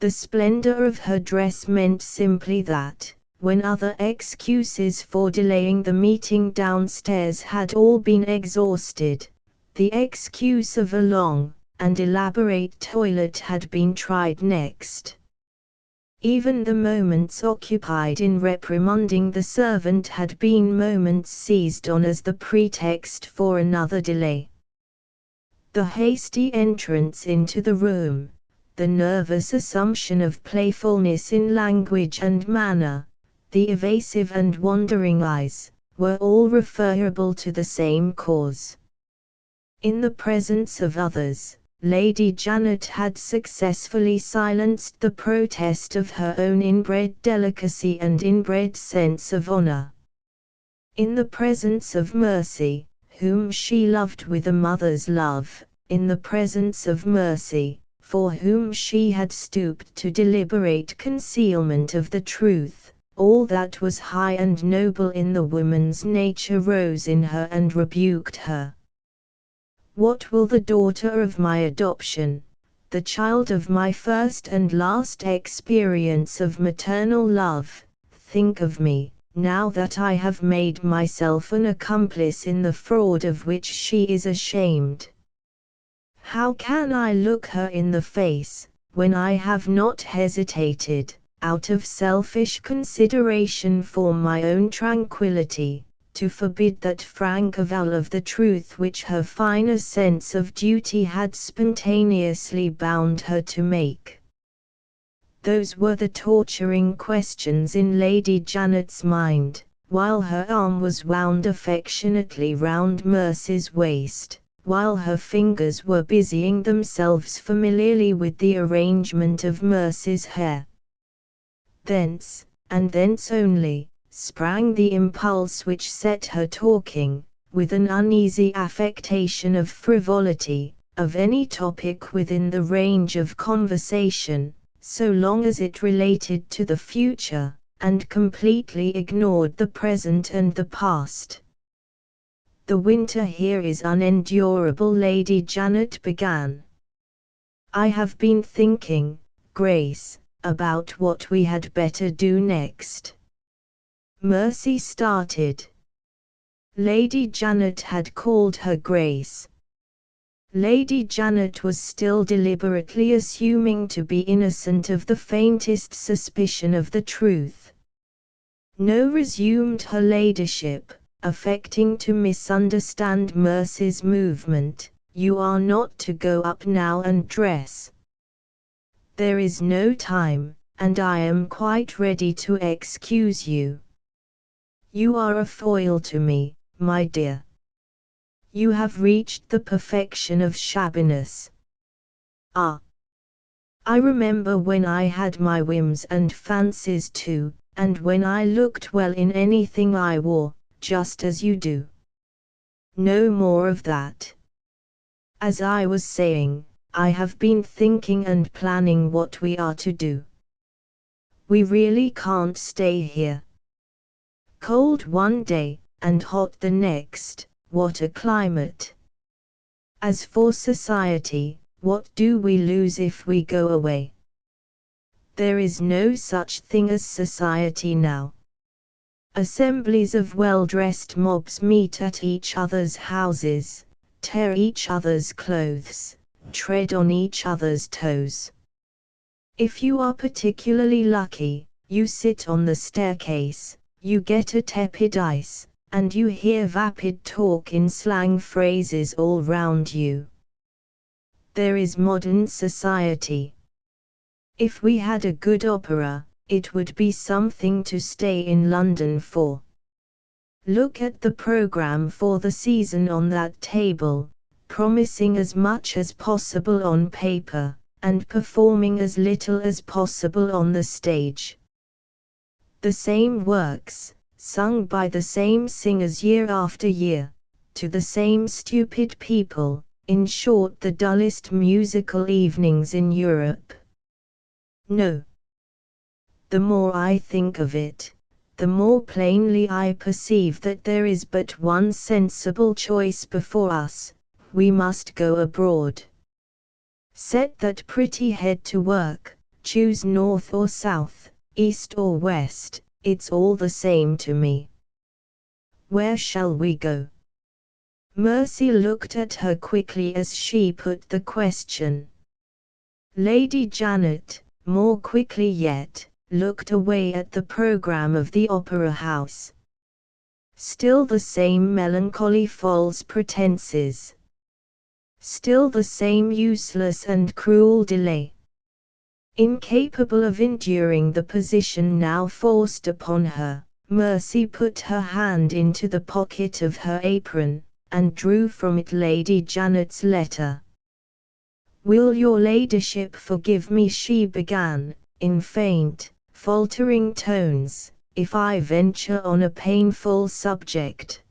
The splendor of her dress meant simply that, when other excuses for delaying the meeting downstairs had all been exhausted, the excuse of a long and elaborate toilet had been tried next. Even the moments occupied in reprimanding the servant had been moments seized on as the pretext for another delay. The hasty entrance into the room, the nervous assumption of playfulness in language and manner, the evasive and wandering eyes, were all referable to the same cause. In the presence of others, Lady Janet had successfully silenced the protest of her own inbred delicacy and inbred sense of honor. In the presence of Mercy, whom she loved with a mother's love, in the presence of Mercy, for whom she had stooped to deliberate concealment of the truth, all that was high and noble in the woman's nature rose in her and rebuked her. What will the daughter of my adoption, the child of my first and last experience of maternal love, think of me, now that I have made myself an accomplice in the fraud of which she is ashamed? How can I look her in the face, when I have not hesitated, out of selfish consideration for my own tranquillity, to forbid that frank avowal of the truth which her finer sense of duty had spontaneously bound her to make? Those were the torturing questions in Lady Janet's mind, while her arm was wound affectionately round Mercy's waist, while her fingers were busying themselves familiarly with the arrangement of Mercy's hair. Thence, and thence only, sprang the impulse which set her talking, with an uneasy affectation of frivolity, of any topic within the range of conversation, so long as it related to the future, and completely ignored the present and the past. "The winter here is unendurable," Lady Janet began. "I have been thinking, Grace, about what we had better do next." Mercy started. Lady Janet had called her Grace. Lady Janet was still deliberately assuming to be innocent of the faintest suspicion of the truth. "No," resumed her ladyship, affecting to misunderstand Mercy's movement, "you are not to go up now and dress. There is no time, and I am quite ready to excuse you. You are a foil to me, my dear. You have reached the perfection of shabbiness. Ah! I remember when I had my whims and fancies too, and when I looked well in anything I wore, just as you do. No more of that. As I was saying, I have been thinking and planning what we are to do. We really can't stay here. Cold one day, and hot the next, what a climate! As for society, what do we lose if we go away? There is no such thing as society now. Assemblies of well-dressed mobs meet at each other's houses, tear each other's clothes, tread on each other's toes. If you are particularly lucky, you sit on the staircase, you get a tepid ice, and you hear vapid talk in slang phrases all round you. There is modern society. If we had a good opera, it would be something to stay in London for. Look at the programme for the season on that table, promising as much as possible on paper, and performing as little as possible on the stage. The same works, sung by the same singers year after year, to the same stupid people, in short the dullest musical evenings in Europe. No. The more I think of it, the more plainly I perceive that there is but one sensible choice before us: we must go abroad. Set that pretty head to work, choose north or south, east or west, it's all the same to me. Where shall we go? Mercy looked at her quickly as she put the question. Lady Janet, more quickly yet, looked away at the programme of the opera house. Still the same melancholy false pretences. Still the same useless and cruel delay. Incapable of enduring the position now forced upon her, Mercy put her hand into the pocket of her apron, and drew from it Lady Janet's letter. Will your ladyship forgive me, she began, in faint, faltering tones, if I venture on a painful subject.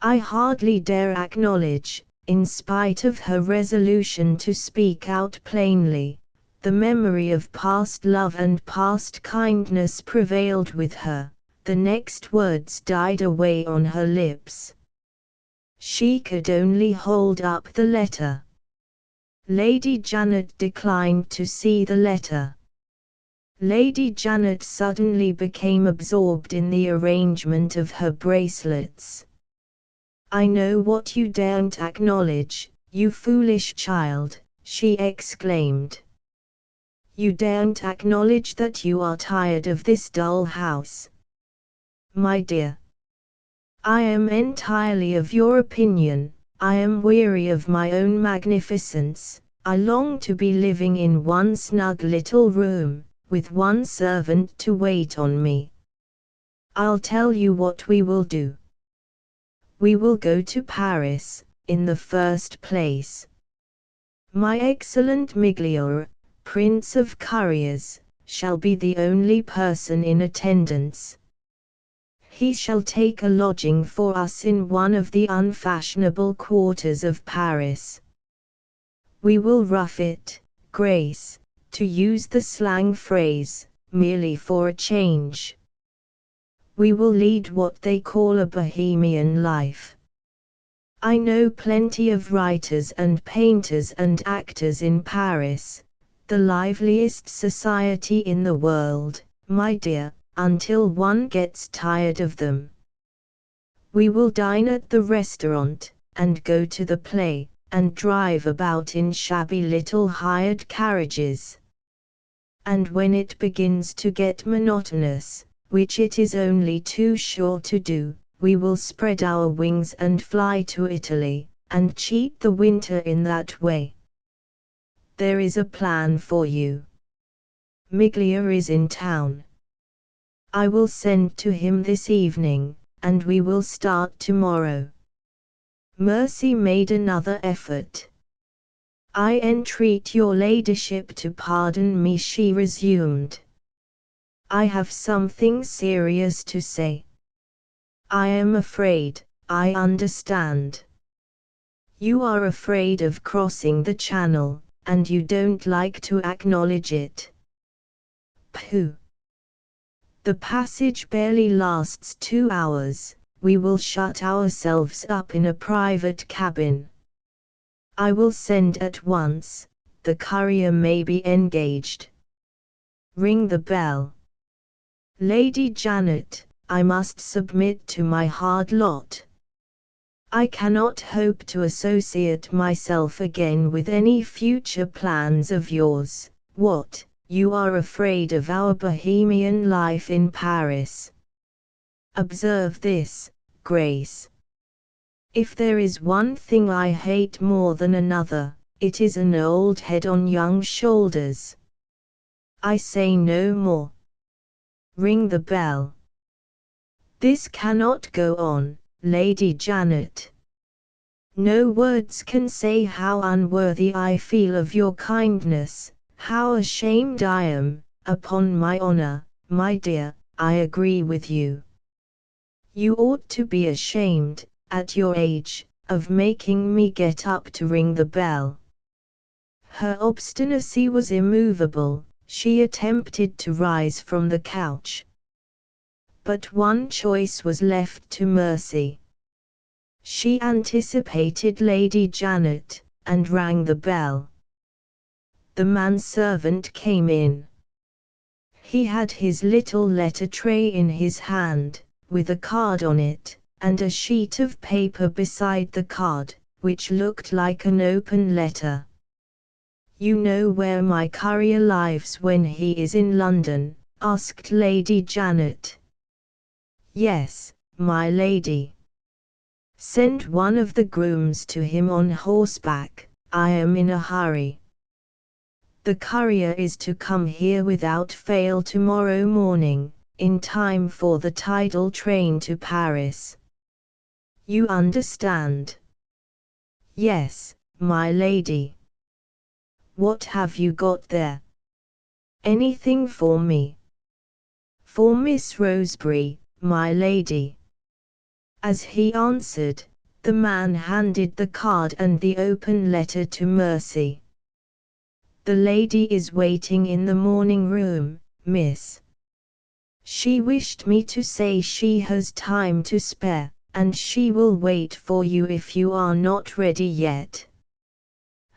I hardly dare acknowledge, in spite of her resolution to speak out plainly, the memory of past love and past kindness prevailed with her. The next words died away on her lips. She could only hold up the letter. Lady Janet declined to see the letter. Lady Janet suddenly became absorbed in the arrangement of her bracelets. I know what you daren't acknowledge, you foolish child, she exclaimed. You daren't acknowledge that you are tired of this dull house. My dear, I am entirely of your opinion. I am weary of my own magnificence. I long to be living in one snug little room, with one servant to wait on me. I'll tell you what we will do. We will go to Paris, in the first place. My excellent Migliore, Prince of Couriers, shall be the only person in attendance. He shall take a lodging for us in one of the unfashionable quarters of Paris. We will rough it, Grace, to use the slang phrase, merely for a change. We will lead what they call a bohemian life. I know plenty of writers and painters and actors in Paris, the liveliest society in the world, my dear, until one gets tired of them. We will dine at the restaurant, and go to the play, and drive about in shabby little hired carriages. And when it begins to get monotonous, which it is only too sure to do, we will spread our wings and fly to Italy, and cheat the winter in that way. There is a plan for you. Miglia is in town. I will send to him this evening, and we will start tomorrow. Mercy made another effort. I entreat your ladyship to pardon me, she resumed. I have something serious to say. I am afraid, I understand. You are afraid of crossing the Channel, and you don't like to acknowledge it. Pooh! The passage barely lasts 2 hours, we will shut ourselves up in a private cabin. I will send at once, the courier may be engaged. Ring the bell. Lady Janet, I must submit to my hard lot. I cannot hope to associate myself again with any future plans of yours. What? You are afraid of our bohemian life in Paris. Observe this, Grace. If there is one thing I hate more than another, it is an old head on young shoulders. I say no more. Ring the bell. This cannot go on, Lady Janet. No words can say how unworthy I feel of your kindness, how ashamed I am. Upon my honor, my dear, I agree with you. You ought to be ashamed, at your age, of making me get up to ring the bell. Her obstinacy was immovable. She attempted to rise from the couch. But one choice was left to Mercy. She anticipated Lady Janet, and rang the bell. The manservant came in. He had his little letter tray in his hand, with a card on it, and a sheet of paper beside the card, which looked like an open letter. "You know where my courier lives when he is in London?" asked Lady Janet. "Yes, my lady." "Send one of the grooms to him on horseback, I am in a hurry. The courier is to come here without fail tomorrow morning, in time for the tidal train to Paris. You understand?" "Yes, my lady." "What have you got there?" "Anything for me?" "For Miss Rosebery, my lady." As he answered, the man handed the card and the open letter to Mercy. "The lady is waiting in the morning room, miss. She wished me to say she has time to spare, and she will wait for you if you are not ready yet."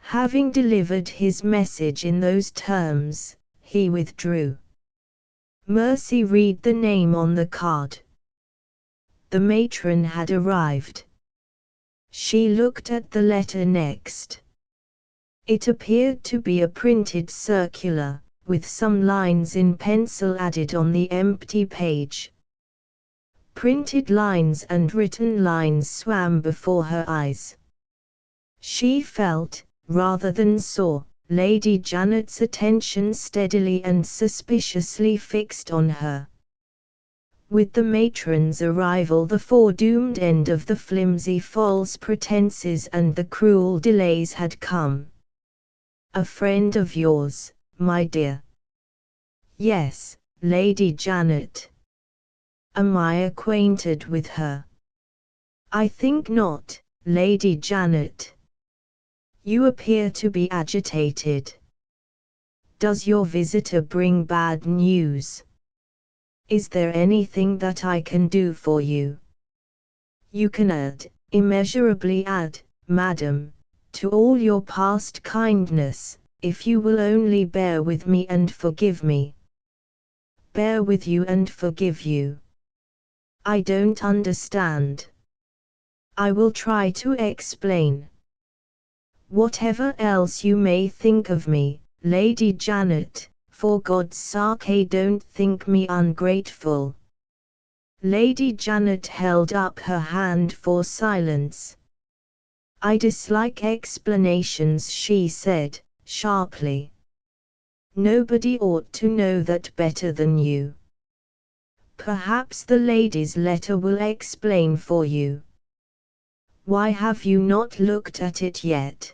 Having delivered his message in those terms, he withdrew. Mercy read the name on the card. The matron had arrived. She looked at the letter next. It appeared to be a printed circular, with some lines in pencil added on the empty page. Printed lines and written lines swam before her eyes. She felt, rather than saw, Lady Janet's attention steadily and suspiciously fixed on her. With the matron's arrival the foredoomed end of the flimsy false pretenses and the cruel delays had come. "A friend of yours, my dear?" "Yes, Lady Janet." "Am I acquainted with her?" "I think not, Lady Janet." "You appear to be agitated. Does your visitor bring bad news? Is there anything that I can do for you?" "You can add, immeasurably add, madam, to all your past kindness, if you will only bear with me and forgive me." "Bear with you and forgive you? I don't understand." "I will try to explain. Whatever else you may think of me, Lady Janet, for God's sake don't think me ungrateful." Lady Janet held up her hand for silence. "I dislike explanations," she said, sharply. "Nobody ought to know that better than you. Perhaps the lady's letter will explain for you. Why have you not looked at it yet?"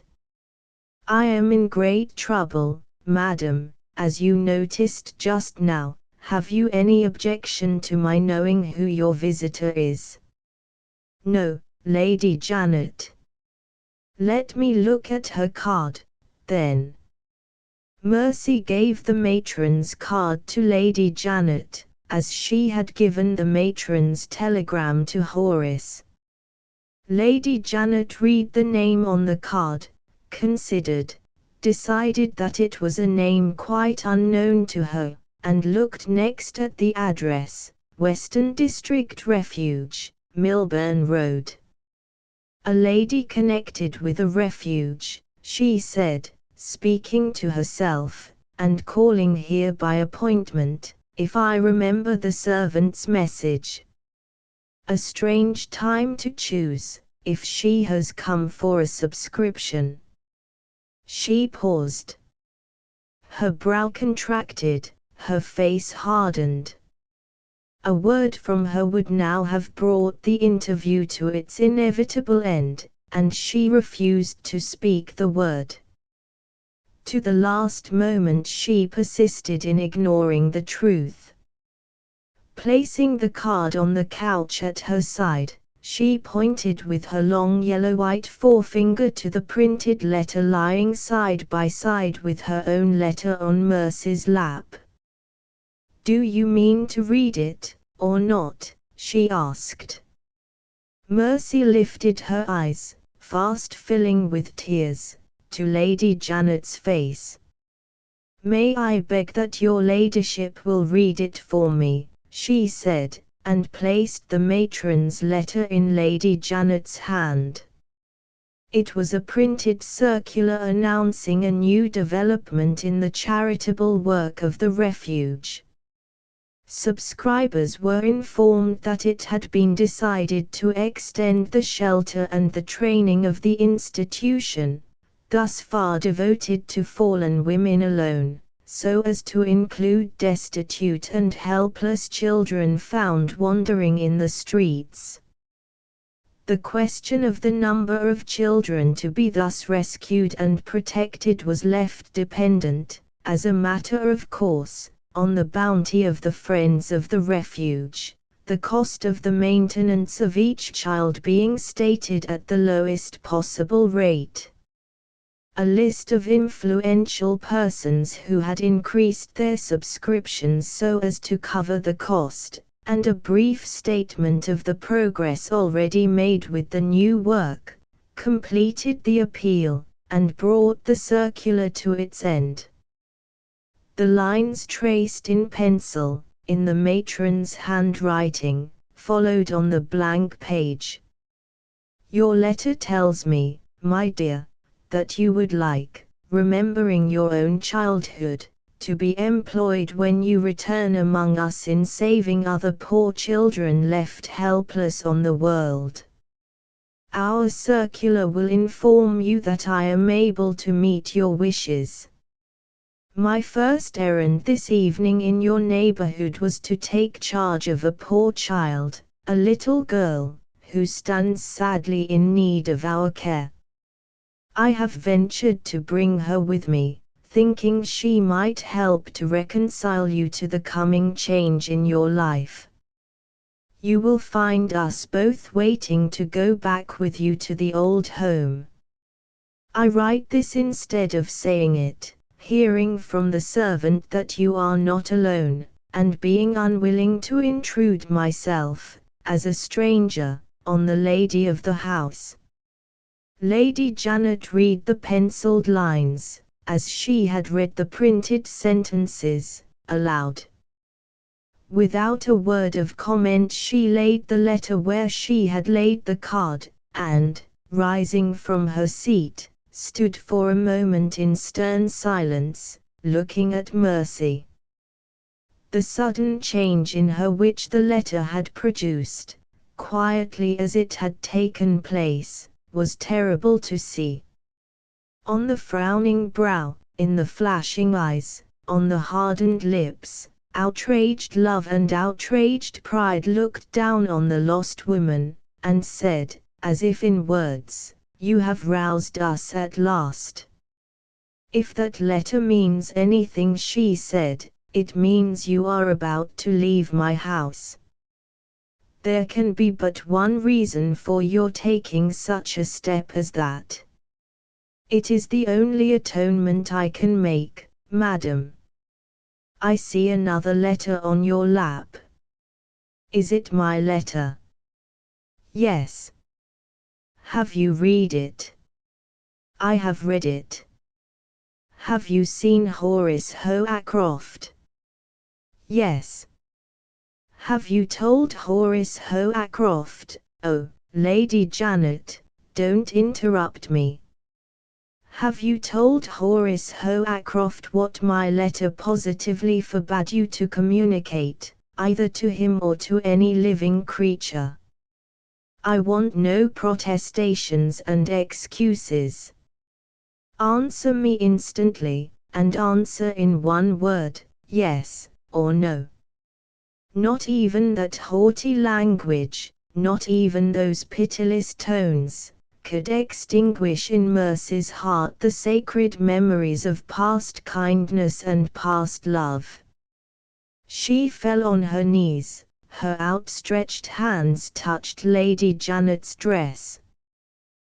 "I am in great trouble, madam, as you noticed just now. Have you any objection to my knowing who your visitor is?" "No, Lady Janet." "Let me look at her card, then." Mercy gave the matron's card to Lady Janet, as she had given the matron's telegram to Horace. Lady Janet read the name on the card, considered, decided that it was a name quite unknown to her, and looked next at the address, Western District Refuge, Milburn Road. "A lady connected with a refuge," she said, speaking to herself, "and calling here by appointment, if I remember the servant's message. A strange time to choose, if she has come for a subscription. She paused. Her brow contracted, her face hardened. A word from her would now have brought the interview to its inevitable end, and she refused to speak the word. To the last moment she persisted in ignoring the truth. Placing the card on the couch at her side, she pointed with her long yellow-white forefinger to the printed letter lying side by side with her own letter on Mercy's lap. "Do you mean to read it, or not?" she asked. Mercy lifted her eyes, fast filling with tears, to Lady Janet's face. "May I beg that your ladyship will read it for me," she said, and placed the matron's letter in Lady Janet's hand. It was a printed circular announcing a new development in the charitable work of the refuge. Subscribers were informed that it had been decided to extend the shelter and the training of the institution, thus far devoted to fallen women alone, so as to include destitute and helpless children found wandering in the streets. The question of the number of children to be thus rescued and protected was left dependent, as a matter of course, on the bounty of the friends of the refuge, the cost of the maintenance of each child being stated at the lowest possible rate. A list of influential persons who had increased their subscriptions so as to cover the cost, and a brief statement of the progress already made with the new work, completed the appeal, and brought the circular to its end. The lines traced in pencil, in the matron's handwriting, followed on the blank page. "Your letter tells me, my dear, that you would like, remembering your own childhood, to be employed when you return among us in saving other poor children left helpless on the world. Our circular will inform you that I am able to meet your wishes. My first errand this evening in your neighborhood was to take charge of a poor child, a little girl, who stands sadly in need of our care. I have ventured to bring her with me, thinking she might help to reconcile you to the coming change in your life. You will find us both waiting to go back with you to the old home. I write this instead of saying it, hearing from the servant that you are not alone, and being unwilling to intrude myself, as a stranger, on the lady of the house." Lady Janet read the penciled lines, as she had read the printed sentences, aloud. Without a word of comment she laid the letter where she had laid the card, and, rising from her seat, stood for a moment in stern silence, looking at Mercy. The sudden change in her which the letter had produced, quietly as it had taken place, was terrible to see. On the frowning brow, in the flashing eyes, on the hardened lips, outraged love and outraged pride looked down on the lost woman, and said, as if in words, "You have roused us at last." "If that letter means anything," she said, "it means you are about to leave my house. There can be but one reason for your taking such a step as that. It is the only atonement I can make, madam. I see another letter on your lap. Is it my letter?" "Yes." "Have you read it?" "I have read it." "Have you seen Horace Hoacroft?" "Yes." "Have you told Horace Hoacroft—" "Oh, Lady Janet, don't interrupt me. Have you told Horace Hoacroft what my letter positively forbade you to communicate, either to him or to any living creature?" I want no protestations and excuses. Answer me instantly, and answer in one word, yes or no. Not even that haughty language, not even those pitiless tones, could extinguish in Mercy's heart the sacred memories of past kindness and past love. She fell on her knees, her outstretched hands touched Lady Janet's dress.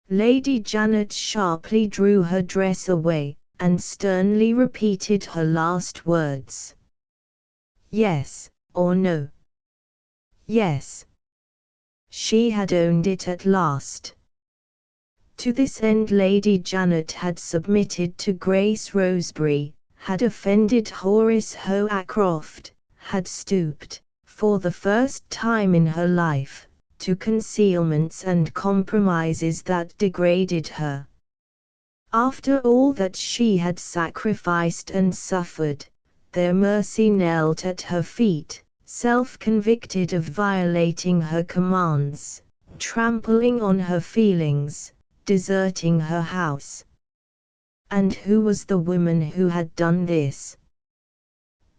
Lady Janet sharply drew her dress away, and sternly repeated her last words. Yes, or no? Yes. She had owned it at last. To this end Lady Janet had submitted to Grace Rosebery, had offended Horace Hoacroft, had stooped, for the first time in her life, to concealments and compromises that degraded her. After all that she had sacrificed and suffered, their Mercy knelt at her feet, self-convicted of violating her commands, trampling on her feelings, deserting her house. And who was the woman who had done this?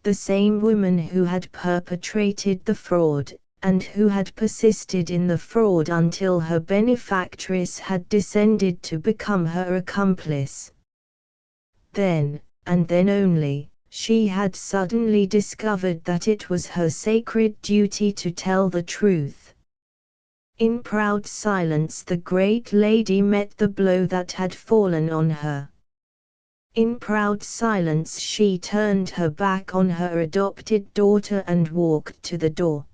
The same woman who had perpetrated the fraud, and who had persisted in the fraud until her benefactress had descended to become her accomplice. Then, and then only, she had suddenly discovered that it was her sacred duty to tell the truth. In proud silence the great lady met the blow that had fallen on her. In proud silence she turned her back on her adopted daughter and walked to the door.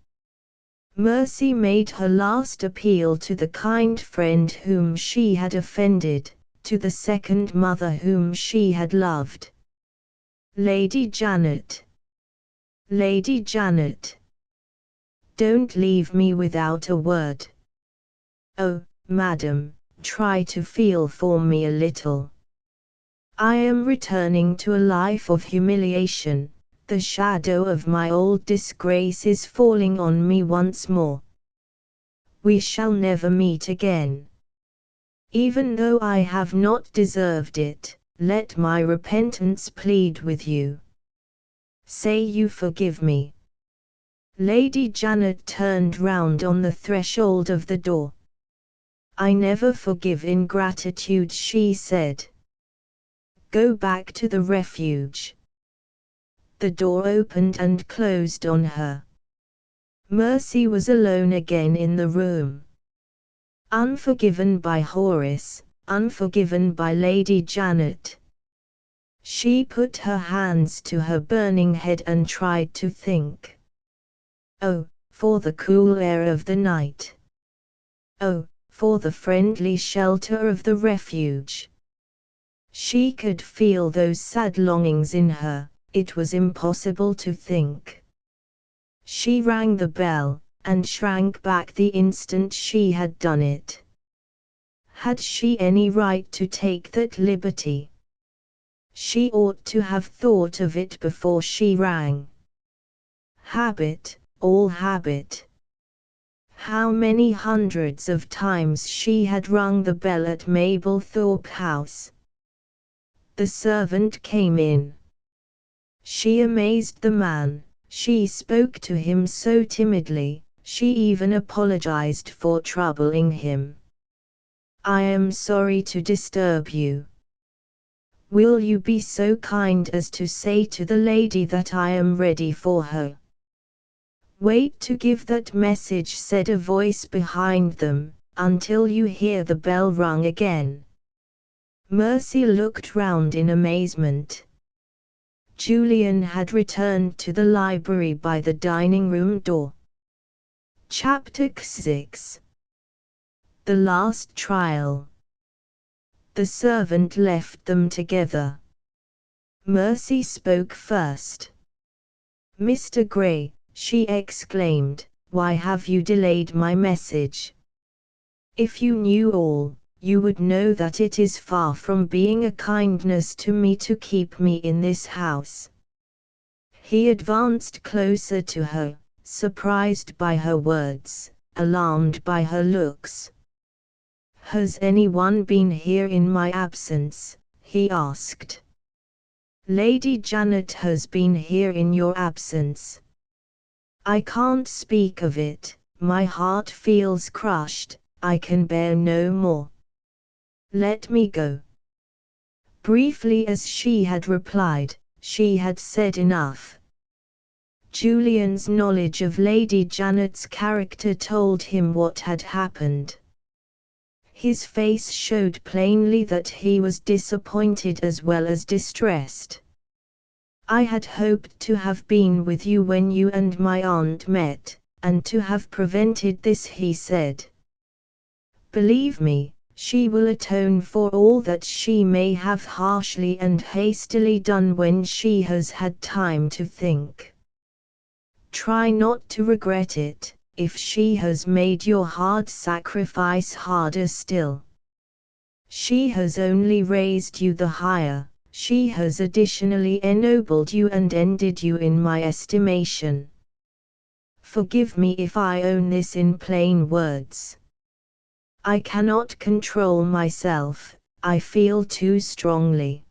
Mercy made her last appeal to the kind friend whom she had offended, to the second mother whom she had loved. Lady Janet. Lady Janet. Don't leave me without a word. Oh, madam, try to feel for me a little. I am returning to a life of humiliation, the shadow of my old disgrace is falling on me once more. We shall never meet again. Even though I have not deserved it, let my repentance plead with you. Say you forgive me. Lady Janet turned round on the threshold of the door. I never forgive ingratitude, she said. Go back to the refuge. The door opened and closed on her. Mercy was alone again in the room. Unforgiven by Horace, unforgiven by Lady Janet. She put her hands to her burning head and tried to think. Oh, for the cool air of the night. Oh, for the friendly shelter of the refuge. She could feel those sad longings in her, it was impossible to think. She rang the bell, and shrank back the instant she had done it. Had she any right to take that liberty? She ought to have thought of it before she rang. Habit, all habit. How many hundreds of times she had rung the bell at Mablethorpe House. The servant came in. She amazed the man, she spoke to him so timidly, she even apologized for troubling him. I am sorry to disturb you. Will you be so kind as to say to the lady that I am ready for her? Wait to give that message, said a voice behind them, until you hear the bell rung again. Mercy looked round in amazement. Julian had returned to the library by the dining room door. Chapter 6. The Last Trial. The servant left them together. Mercy spoke first. Mr. Gray, she exclaimed, why have you delayed my message? If you knew all, you would know that it is far from being a kindness to me to keep me in this house. He advanced closer to her, surprised by her words, alarmed by her looks. "Has anyone been here in my absence?" he asked. "Lady Janet has been here in your absence." "I can't speak of it, my heart feels crushed, I can bear no more. Let me go." Briefly as she had replied, she had said enough. Julian's knowledge of Lady Janet's character told him what had happened. His face showed plainly that he was disappointed as well as distressed. "I had hoped to have been with you when you and my aunt met, and to have prevented this," he said. "Believe me, she will atone for all that she may have harshly and hastily done when she has had time to think. Try not to regret it, if she has made your hard sacrifice harder still. She has only raised you the higher, she has additionally ennobled you and ended you in my estimation. Forgive me if I own this in plain words. I cannot control myself, I feel too strongly."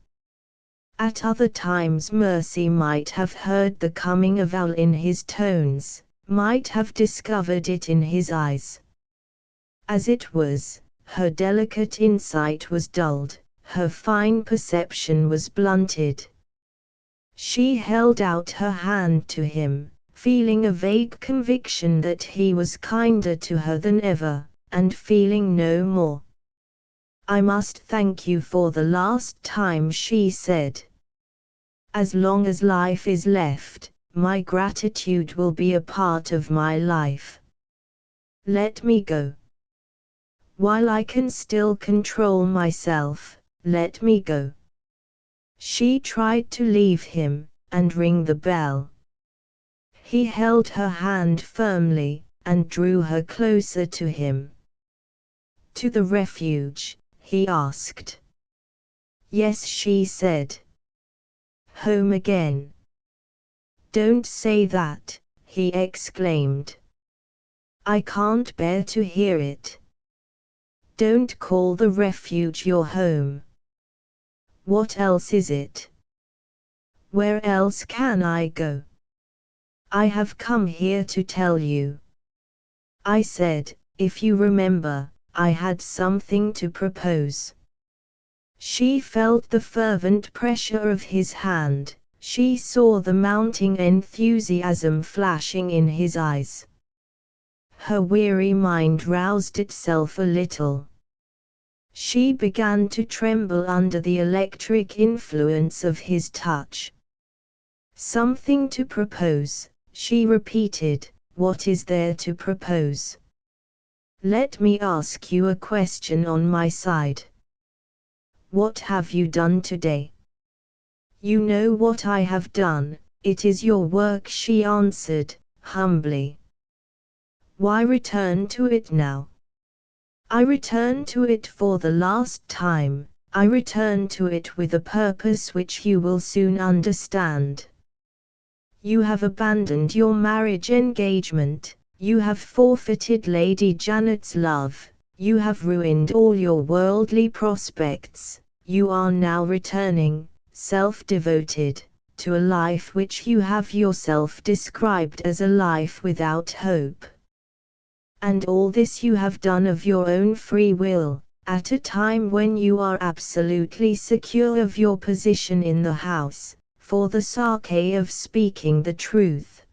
At other times Mercy might have heard the coming avowal in his tones, might have discovered it in his eyes. As it was, her delicate insight was dulled, her fine perception was blunted. She held out her hand to him, feeling a vague conviction that he was kinder to her than ever, and feeling no more. "I must thank you for the last time," she said. "As long as life is left, my gratitude will be a part of my life. Let me go. While I can still control myself, let me go." She tried to leave him, and ring the bell. He held her hand firmly, and drew her closer to him. "To the refuge?" he asked. "Yes," she said. "Home again?" "Don't say that," he exclaimed. "I can't bear to hear it. Don't call the refuge your home. What else is it? Where else can I go? I have come here to tell you. I said, if you remember, I had something to propose." She felt the fervent pressure of his hand, she saw the mounting enthusiasm flashing in his eyes. Her weary mind roused itself a little. She began to tremble under the electric influence of his touch. "Something to propose," she repeated. "What is there to propose? Let me ask you a question on my side. What have you done today?" "You know what I have done, it is your work," she answered, humbly. "Why return to it now?" "I return to it for the last time, I return to it with a purpose which you will soon understand. You have abandoned your marriage engagement, you have forfeited Lady Janet's love, you have ruined all your worldly prospects, you are now returning, self-devoted, to a life which you have yourself described as a life without hope. And all this you have done of your own free will, at a time when you are absolutely secure of your position in the house, for the sake of speaking the truth.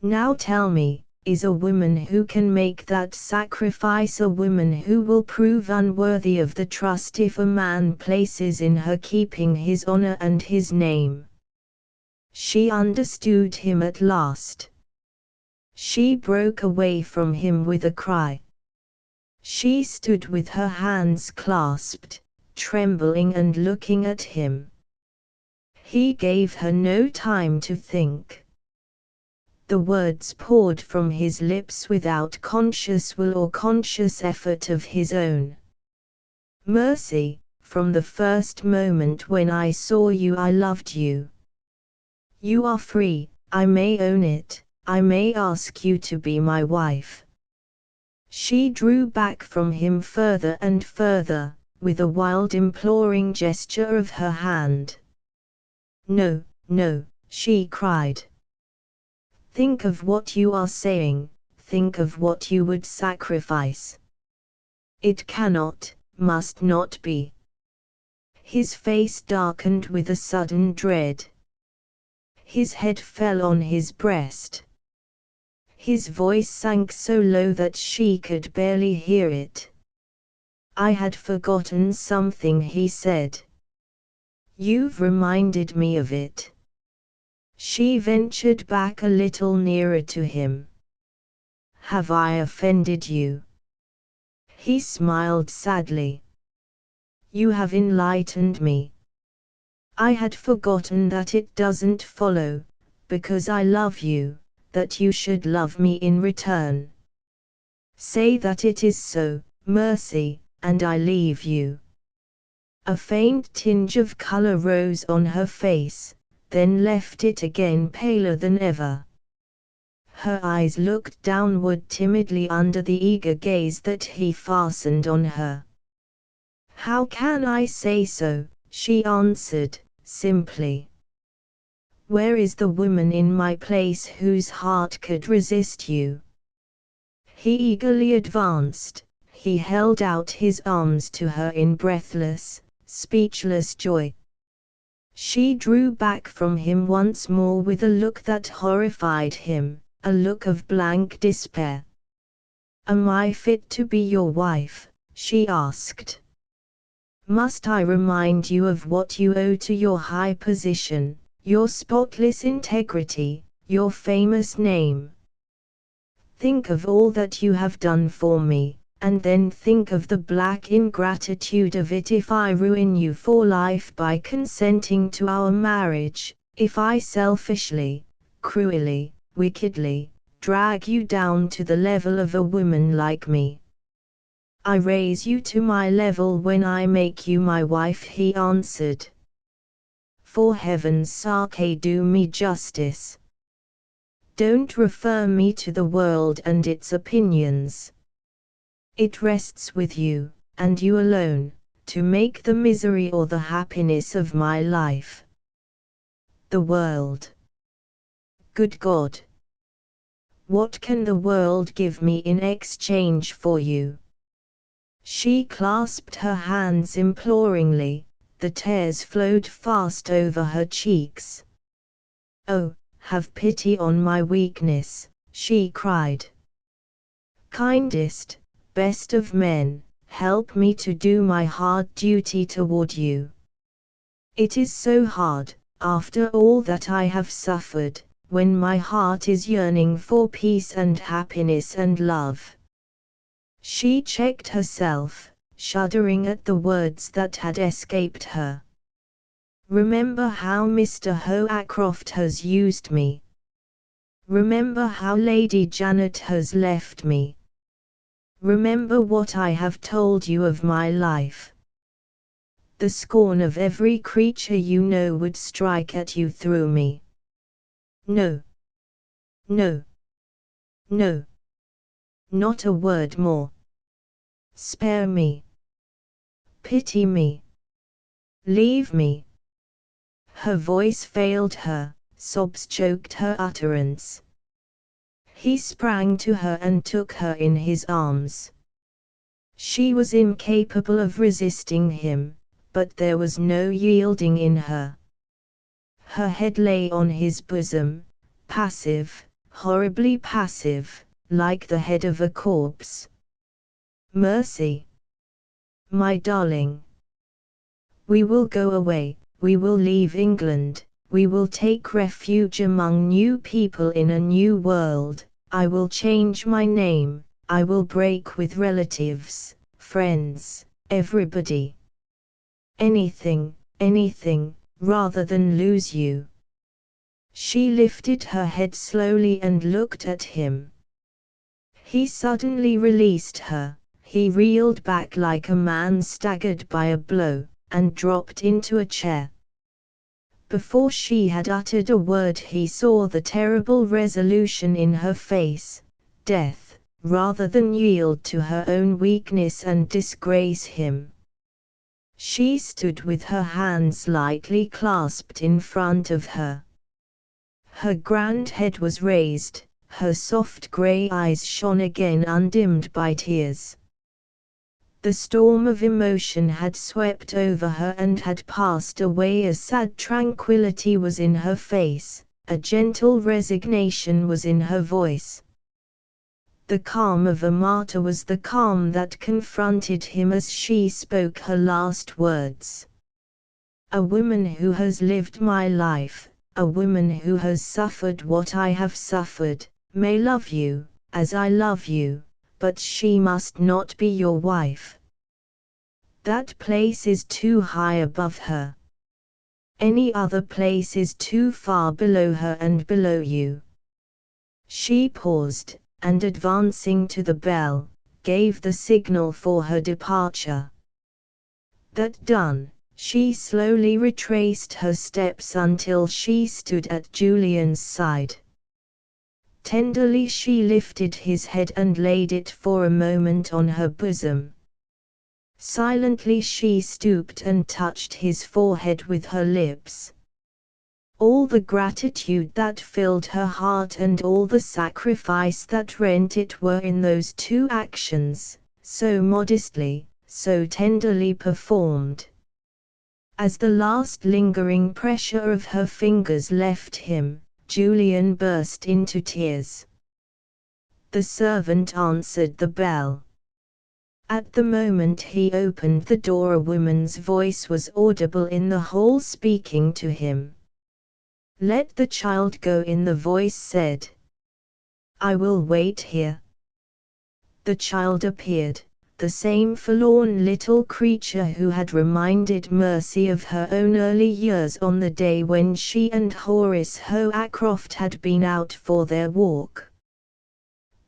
Now tell me, is a woman who can make that sacrifice a woman who will prove unworthy of the trust if a man places in her keeping his honor and his name?" She understood him at last. She broke away from him with a cry. She stood with her hands clasped, trembling and looking at him. He gave her no time to think. The words poured from his lips without conscious will or conscious effort of his own. "Mercy, from the first moment when I saw you I loved you. You are free, I may own it, I may ask you to be my wife. She drew back from him further and further, with a wild imploring gesture of her hand. "No, no," she cried. "Think of what you are saying, think of what you would sacrifice. It cannot, must not be." His face darkened with a sudden dread. His head fell on his breast. His voice sank so low that she could barely hear it. "I had forgotten something," he said. "You've reminded me of it." She ventured back a little nearer to him. "Have I offended you?" He smiled sadly. "You have enlightened me. I had forgotten that it doesn't follow, because I love you, that you should love me in return. Say that it is so, Mercy, and I leave you." A faint tinge of color rose on her face, then left it again paler than ever. Her eyes looked downward timidly under the eager gaze that he fastened on her. "How can I say so?" she answered, simply. "Where is the woman in my place whose heart could resist you?" He eagerly advanced, he held out his arms to her in breathless, speechless joy. She drew back from him once more with a look that horrified him, a look of blank despair. "Am I fit to be your wife?" she asked. "Must I remind you of what you owe to your high position, your spotless integrity, your famous name? Think of all that you have done for me, and then think of the black ingratitude of it if I ruin you for life by consenting to our marriage, if I selfishly, cruelly, wickedly, drag you down to the level of a woman like me." "I raise you to my level when I make you my wife," he answered. "For heaven's sake, do me justice. Don't refer me to the world and its opinions. It rests with you, and you alone, to make the misery or the happiness of my life." The world. Good God! What can the world give me in exchange for you? She clasped her hands imploringly, the tears flowed fast over her cheeks. "Oh, have pity on my weakness," she cried. "Kindest, best of men, help me to do my hard duty toward you. It is so hard, after all that I have suffered, when my heart is yearning for peace and happiness and love." She checked herself, shuddering at the words that had escaped her. "Remember how Mr. Hoacroft has used me. Remember how Lady Janet has left me. Remember what I have told you of my life. The scorn of every creature you know would strike at you through me. No. No. No. Not a word more. Spare me. Pity me. Leave me." Her voice failed her, sobs choked her utterance. He sprang to her and took her in his arms. She was incapable of resisting him, but there was no yielding in her. Her head lay on his bosom, passive, horribly passive, like the head of a corpse. "Mercy. My darling. We will go away, we will leave England, we will take refuge among new people in a new world. I will change my name, I will break with relatives, friends, everybody. Anything, anything, rather than lose you." She lifted her head slowly and looked at him. He suddenly released her. He reeled back like a man staggered by a blow, and dropped into a chair. Before she had uttered a word he saw the terrible resolution in her face. Death, rather than yield to her own weakness and disgrace him. She stood with her hands lightly clasped in front of her. Her grand head was raised, her soft grey eyes shone again undimmed by tears. The storm of emotion had swept over her and had passed away. A sad tranquility was in her face, a gentle resignation was in her voice. The calm of a martyr was the calm that confronted him as she spoke her last words. A woman who has lived my life, a woman who has suffered what I have suffered, may love you, as I love you, but she must not be your wife. That place is too high above her. Any other place is too far below her and below you. She paused, and advancing to the bell, gave the signal for her departure. That done, she slowly retraced her steps until she stood at Julian's side. Tenderly she lifted his head and laid it for a moment on her bosom. Silently she stooped and touched his forehead with her lips. All the gratitude that filled her heart and all the sacrifice that rent it were in those two actions, so modestly, so tenderly performed. As the last lingering pressure of her fingers left him, Julian burst into tears. The servant answered the bell. At the moment he opened the door a woman's voice was audible in the hall speaking to him. "Let the child go in," the voice said. "I will wait here." The child appeared, the same forlorn little creature who had reminded Mercy of her own early years on the day when she and Horace Hoacroft had been out for their walk.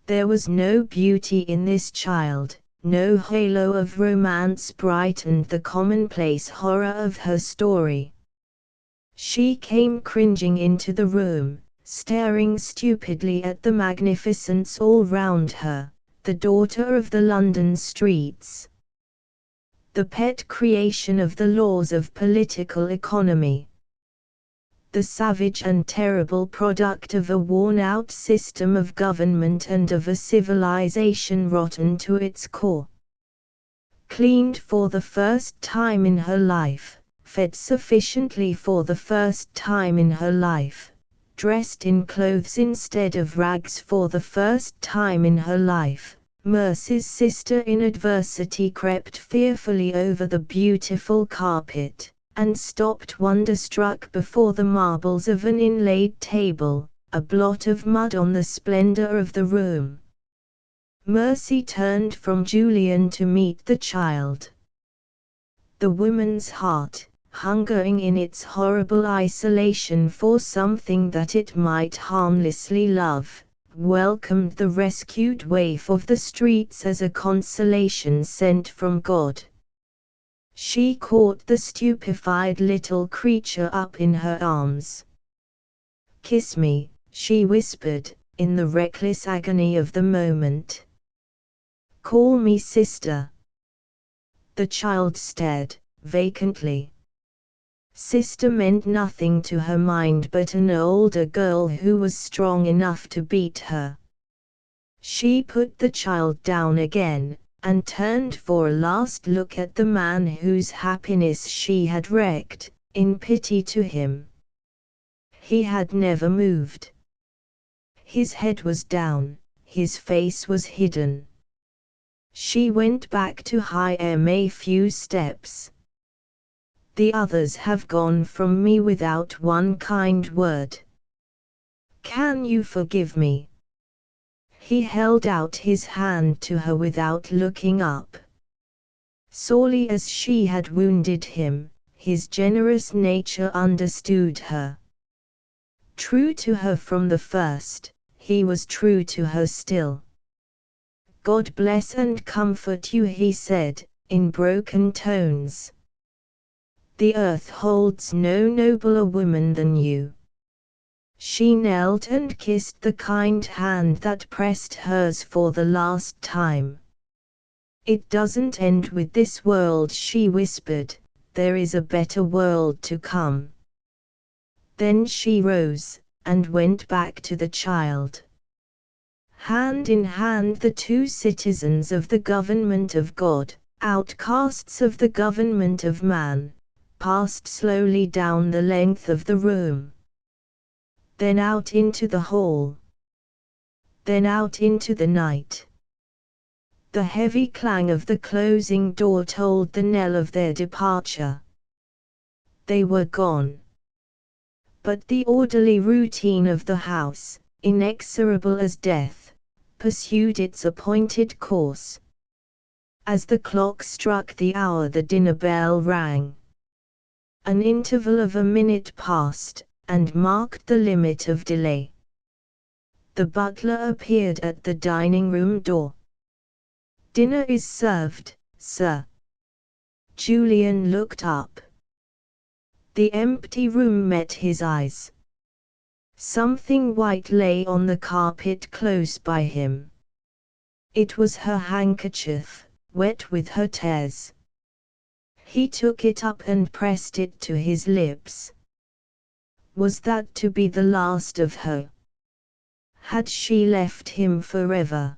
There was no beauty in this child, no halo of romance brightened the commonplace horror of her story. She came cringing into the room, staring stupidly at the magnificence all round her, the daughter of the London streets. The pet creation of the laws of political economy. The savage and terrible product of a worn-out system of government and of a civilization rotten to its core. Cleaned for the first time in her life, fed sufficiently for the first time in her life, dressed in clothes instead of rags for the first time in her life, Mercy's sister in adversity crept fearfully over the beautiful carpet, and stopped wonderstruck before the marbles of an inlaid table, a blot of mud on the splendor of the room. Mercy turned from Julian to meet the child. The woman's heart, hungering in its horrible isolation for something that it might harmlessly love, welcomed the rescued waif of the streets as a consolation sent from God. She caught the stupefied little creature up in her arms. "Kiss me," she whispered, in the reckless agony of the moment. "Call me sister." The child stared, vacantly. Sister meant nothing to her mind but an older girl who was strong enough to beat her. She put the child down again, and turned for a last look at the man whose happiness she had wrecked, in pity to him. He had never moved. His head was down, his face was hidden. She went back to him a few steps. "The others have gone from me without one kind word. Can you forgive me?" He held out his hand to her without looking up. Sorely as she had wounded him, his generous nature understood her. True to her from the first, he was true to her still. "God bless and comfort you," he said, in broken tones. "The earth holds no nobler woman than you." She knelt and kissed the kind hand that pressed hers for the last time. "It doesn't end with this world," she whispered, "there is a better world to come." Then she rose, and went back to the child. Hand in hand the two citizens of the government of God, outcasts of the government of man, passed slowly down the length of the room. Then out into the hall. Then out into the night. The heavy clang of the closing door told the knell of their departure. They were gone. But the orderly routine of the house, inexorable as death, pursued its appointed course. As the clock struck the hour, the dinner bell rang. An interval of a minute passed, and marked the limit of delay. The butler appeared at the dining room door. "Dinner is served, sir." Julian looked up. The empty room met his eyes. Something white lay on the carpet close by him. It was her handkerchief, wet with her tears. He took it up and pressed it to his lips. Was that to be the last of her? Had she left him forever?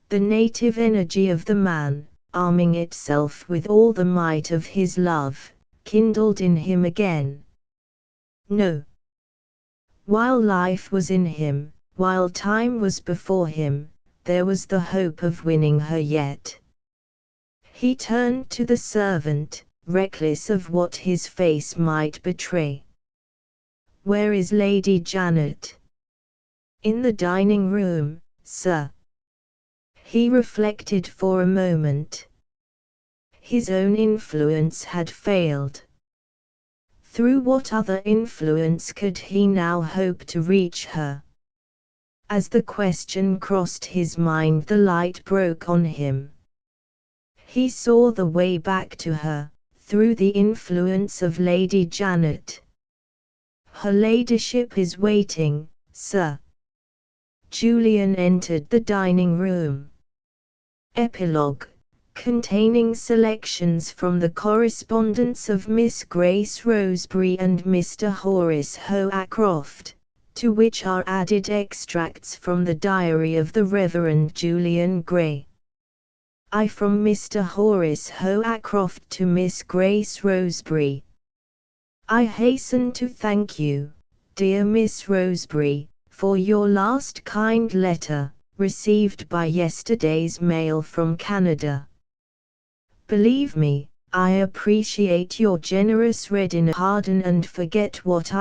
The native energy of the man, arming itself with all the might of his love, kindled in him again. No. While life was in him, while time was before him, there was the hope of winning her yet. He turned to the servant, reckless of what his face might betray. "Where is Lady Janet?" "In the dining room, sir." He reflected for a moment. His own influence had failed. Through what other influence could he now hope to reach her? As the question crossed his mind, the light broke on him. He saw the way back to her, through the influence of Lady Janet. "Her ladyship is waiting, sir." Julian entered the dining room. Epilogue, containing selections from the correspondence of Miss Grace Rosebery and Mr. Horace Hoacroft, to which are added extracts from the diary of the Reverend Julian Gray. I from Mr. Horace Hoacroft to Miss Grace Rosebery. I hasten to thank you, dear Miss Rosebery, for your last kind letter, received by yesterday's mail from Canada. Believe me, I appreciate your generous readiness to pardon and forget what I